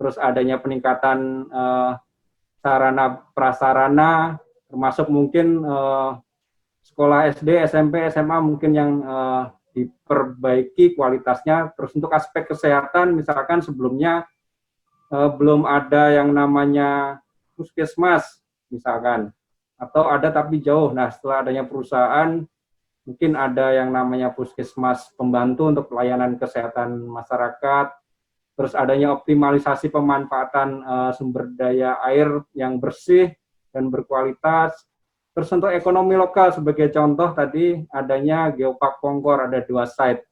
terus adanya peningkatan sarana prasarana, termasuk mungkin sekolah SD, SMP, SMA mungkin yang diperbaiki kualitasnya. Terus untuk aspek kesehatan, misalkan sebelumnya belum ada yang namanya puskesmas, misalkan, atau ada tapi jauh. Nah, setelah adanya perusahaan, mungkin ada yang namanya puskesmas pembantu untuk pelayanan kesehatan masyarakat. Terus adanya optimalisasi pemanfaatan sumber daya air yang bersih dan berkualitas. Terus untuk ekonomi lokal sebagai contoh tadi adanya Geopark Pongkor, ada 2 site,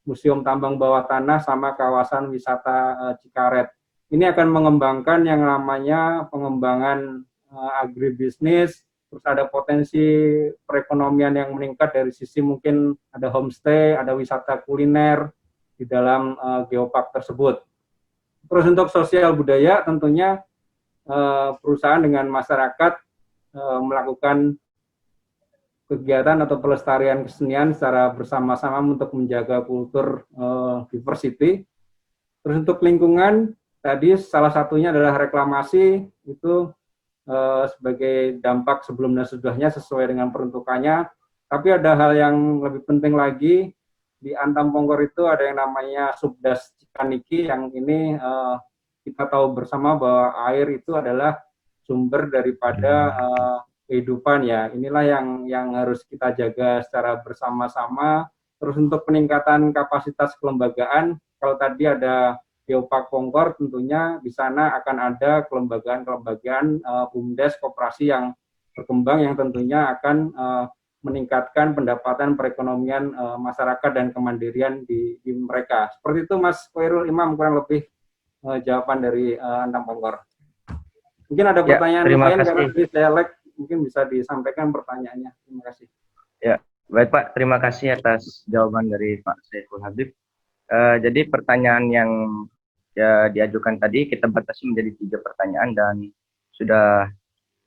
Museum Tambang Bawah Tanah sama kawasan wisata Cikaret. Ini akan mengembangkan yang namanya pengembangan agribisnis, terus ada potensi perekonomian yang meningkat dari sisi mungkin ada homestay, ada wisata kuliner di dalam Geopark tersebut. Terus untuk sosial budaya tentunya perusahaan dengan masyarakat melakukan kegiatan atau pelestarian kesenian secara bersama-sama untuk menjaga kultur diversity. Terus untuk lingkungan, tadi salah satunya adalah reklamasi, itu sebagai dampak sebelum dan sesudahnya sesuai dengan peruntukannya. Tapi ada hal yang lebih penting lagi, di Antam Pongkor itu ada yang namanya Subdas Cikaniki, yang ini kita tahu bersama bahwa air itu adalah sumber daripada kehidupan ya. Inilah yang harus kita jaga secara bersama-sama. Terus untuk peningkatan kapasitas kelembagaan, kalau tadi ada Geopark Pongkor, tentunya di sana akan ada kelembagaan BUMDes koperasi yang berkembang yang tentunya akan meningkatkan pendapatan perekonomian masyarakat dan kemandirian di mereka. Seperti itu Mas Khairul Imam, kurang lebih jawaban dari Antam Pongkor. Mungkin ada pertanyaan lain karena tadi saya lag, mungkin bisa disampaikan pertanyaannya. Terima kasih. Ya, Baik Pak, terima kasih atas jawaban dari Pak Saiful Habib. Jadi pertanyaan yang diajukan tadi kita batasi menjadi 3 pertanyaan dan sudah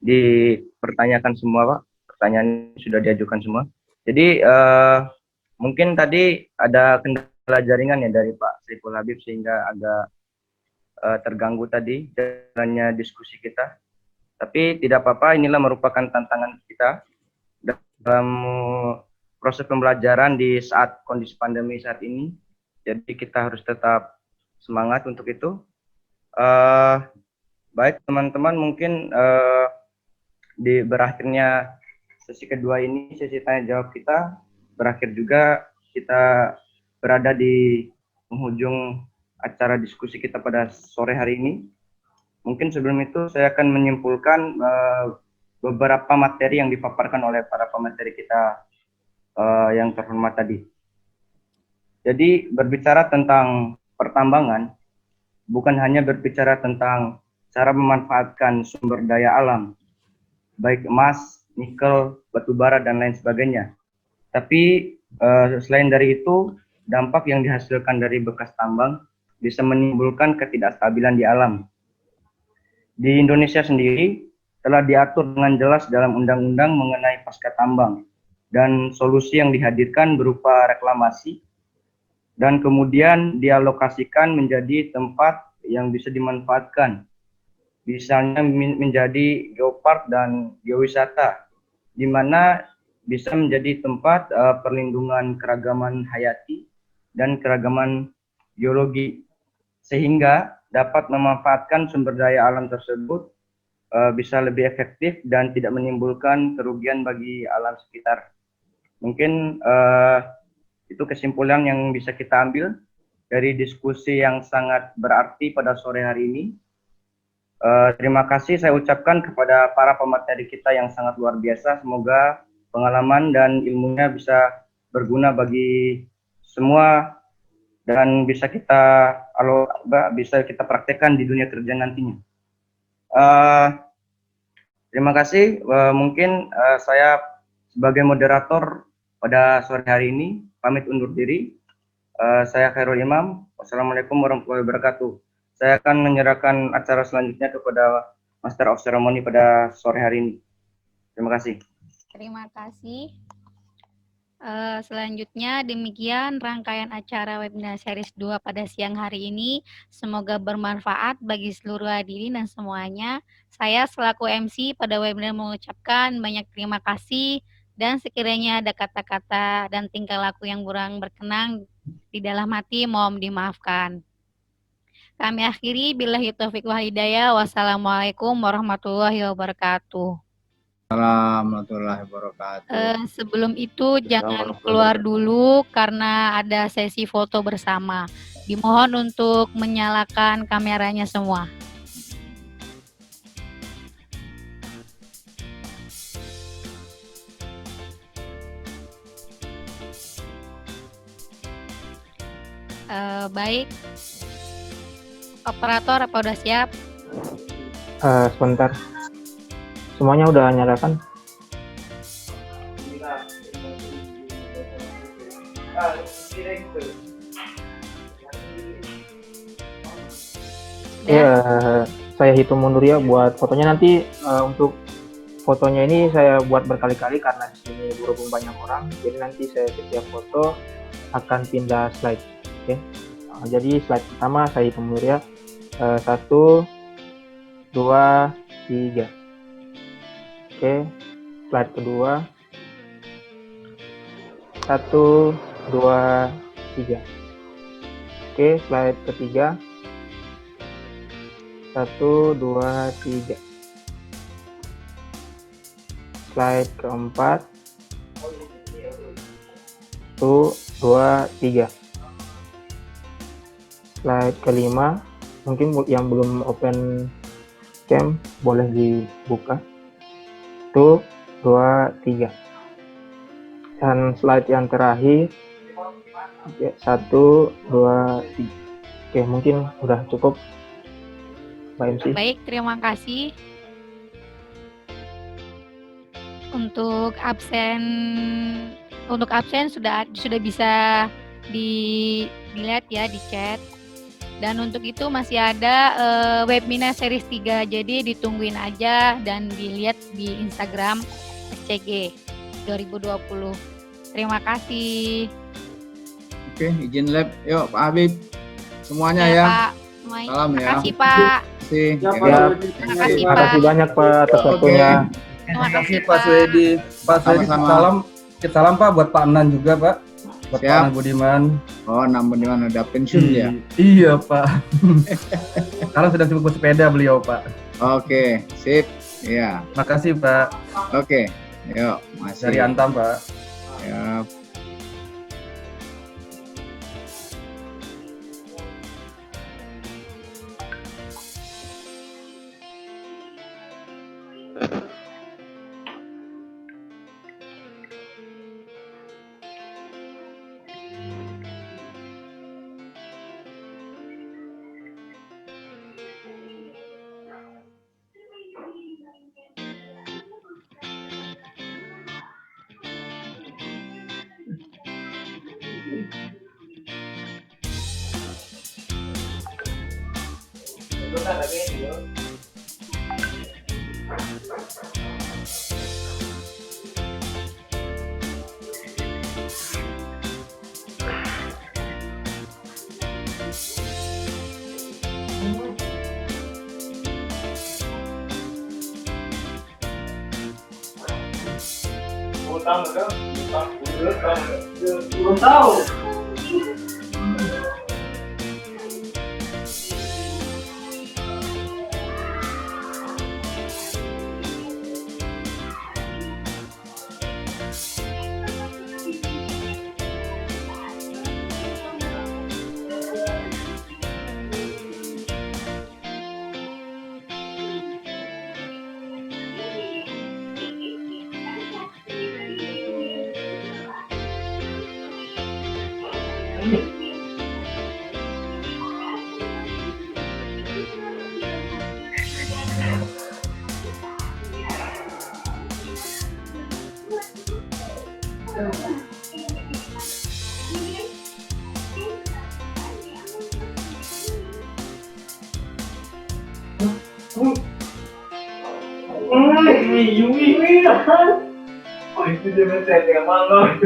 dipertanyakan semua Pak. Pertanyaan sudah diajukan semua. Jadi mungkin tadi ada kendala jaringan ya dari Pak Saiful Habib sehingga agak terganggu tadi jalannya diskusi kita. Tapi tidak apa-apa, inilah merupakan tantangan kita dalam proses pembelajaran di saat kondisi pandemi saat ini. Jadi kita harus tetap semangat untuk itu. Baik teman-teman, mungkin di berakhirnya sesi kedua ini, sesi tanya jawab kita berakhir juga. Kita berada di penghujung acara diskusi kita pada sore hari ini. Mungkin sebelum itu saya akan menyimpulkan beberapa materi yang dipaparkan oleh para pemateri kita yang terhormat tadi. Jadi berbicara tentang pertambangan, bukan hanya berbicara tentang cara memanfaatkan sumber daya alam, baik emas, nikel, batu bara, dan lain sebagainya. Tapi selain dari itu, dampak yang dihasilkan dari bekas tambang bisa menimbulkan ketidakstabilan di alam. Di Indonesia sendiri telah diatur dengan jelas dalam undang-undang mengenai pasca tambang, dan solusi yang dihadirkan berupa reklamasi dan kemudian dialokasikan menjadi tempat yang bisa dimanfaatkan, misalnya menjadi geopark dan geowisata, di mana bisa menjadi tempat perlindungan keragaman hayati dan keragaman geologi, sehingga dapat memanfaatkan sumber daya alam tersebut bisa lebih efektif dan tidak menimbulkan kerugian bagi alam sekitar. Mungkin itu kesimpulan yang bisa kita ambil dari diskusi yang sangat berarti pada sore hari ini. Terima kasih saya ucapkan kepada para pemateri kita yang sangat luar biasa. Semoga pengalaman dan ilmunya bisa berguna bagi semua dan bisa kita praktekkan di dunia kerja nantinya. Terima kasih. Mungkin saya sebagai moderator pada sore hari ini pamit undur diri. Saya Khairul Imam. Wassalamualaikum warahmatullahi wabarakatuh. Saya akan menyerahkan acara selanjutnya kepada Master of Ceremony pada sore hari ini. Terima kasih. Terima kasih. Selanjutnya demikian rangkaian acara webinar series 2 pada siang hari ini. Semoga bermanfaat bagi seluruh hadirin dan semuanya. Saya selaku MC pada webinar mengucapkan banyak terima kasih dan sekiranya ada kata-kata dan tingkah laku yang kurang berkenan di dalam hati mohon dimaafkan. Kami akhiri billahi taufiq wal hidayah. Wassalamualaikum warahmatullahi wabarakatuh. Warahmatullahi wabarakatuh. Sebelum itu jangan keluar dulu karena ada sesi foto bersama. Dimohon untuk menyalakan kameranya semua. Baik, operator apa udah siap? Sebentar. Semuanya udah nyalakan? Ya, saya hitung mundur ya buat fotonya nanti. Untuk fotonya ini saya buat berkali-kali karena di sini berhubung banyak orang. Jadi nanti saya setiap foto akan pindah slide. Oke. Jadi slide pertama saya hitung mundur ya. 1, 2, 3. Oke, slide kedua. 1, 2, 3. Oke, slide ketiga. 1, 2, 3. Slide keempat. 1, 2, 3. Slide kelima. Mungkin yang belum open cam boleh dibuka. 1, 2, 3. Dan slide yang terakhir. 1, 2, 3. Oke, mungkin udah cukup, Mbak MC. Baik, terima kasih. Untuk absen untuk absen sudah bisa dilihat ya di chat. Dan untuk itu masih ada webinar series 3, jadi ditungguin aja dan dilihat di Instagram SCG 2020. Terima kasih. Oke, izin lab. Yuk Pak Habib, semuanya Ya, ya. Pak. Semuanya. Salam Terima ya. kasih, Pak. Ya, Pak. Ya, Terima kasih, terima Pak. kasih banyak Pak atas Oke. waktunya. Terima kasih, Pak Swedi. Pak Swedi, Sama-sama. salam Pak buat Pak Nan juga Pak. Buat Pak Siap. Nan Budiman. Oh, namun dimana ada pensiun ya. Iya Pak. Sekarang sedang sibuk bersepeda beliau Pak. Oke, sip. Iya. Makasih Pak. Oke. Yuk, masih. Dari Antam Pak. Ya. Belum tahu. Yumi, oh itu dia mencet yang malu.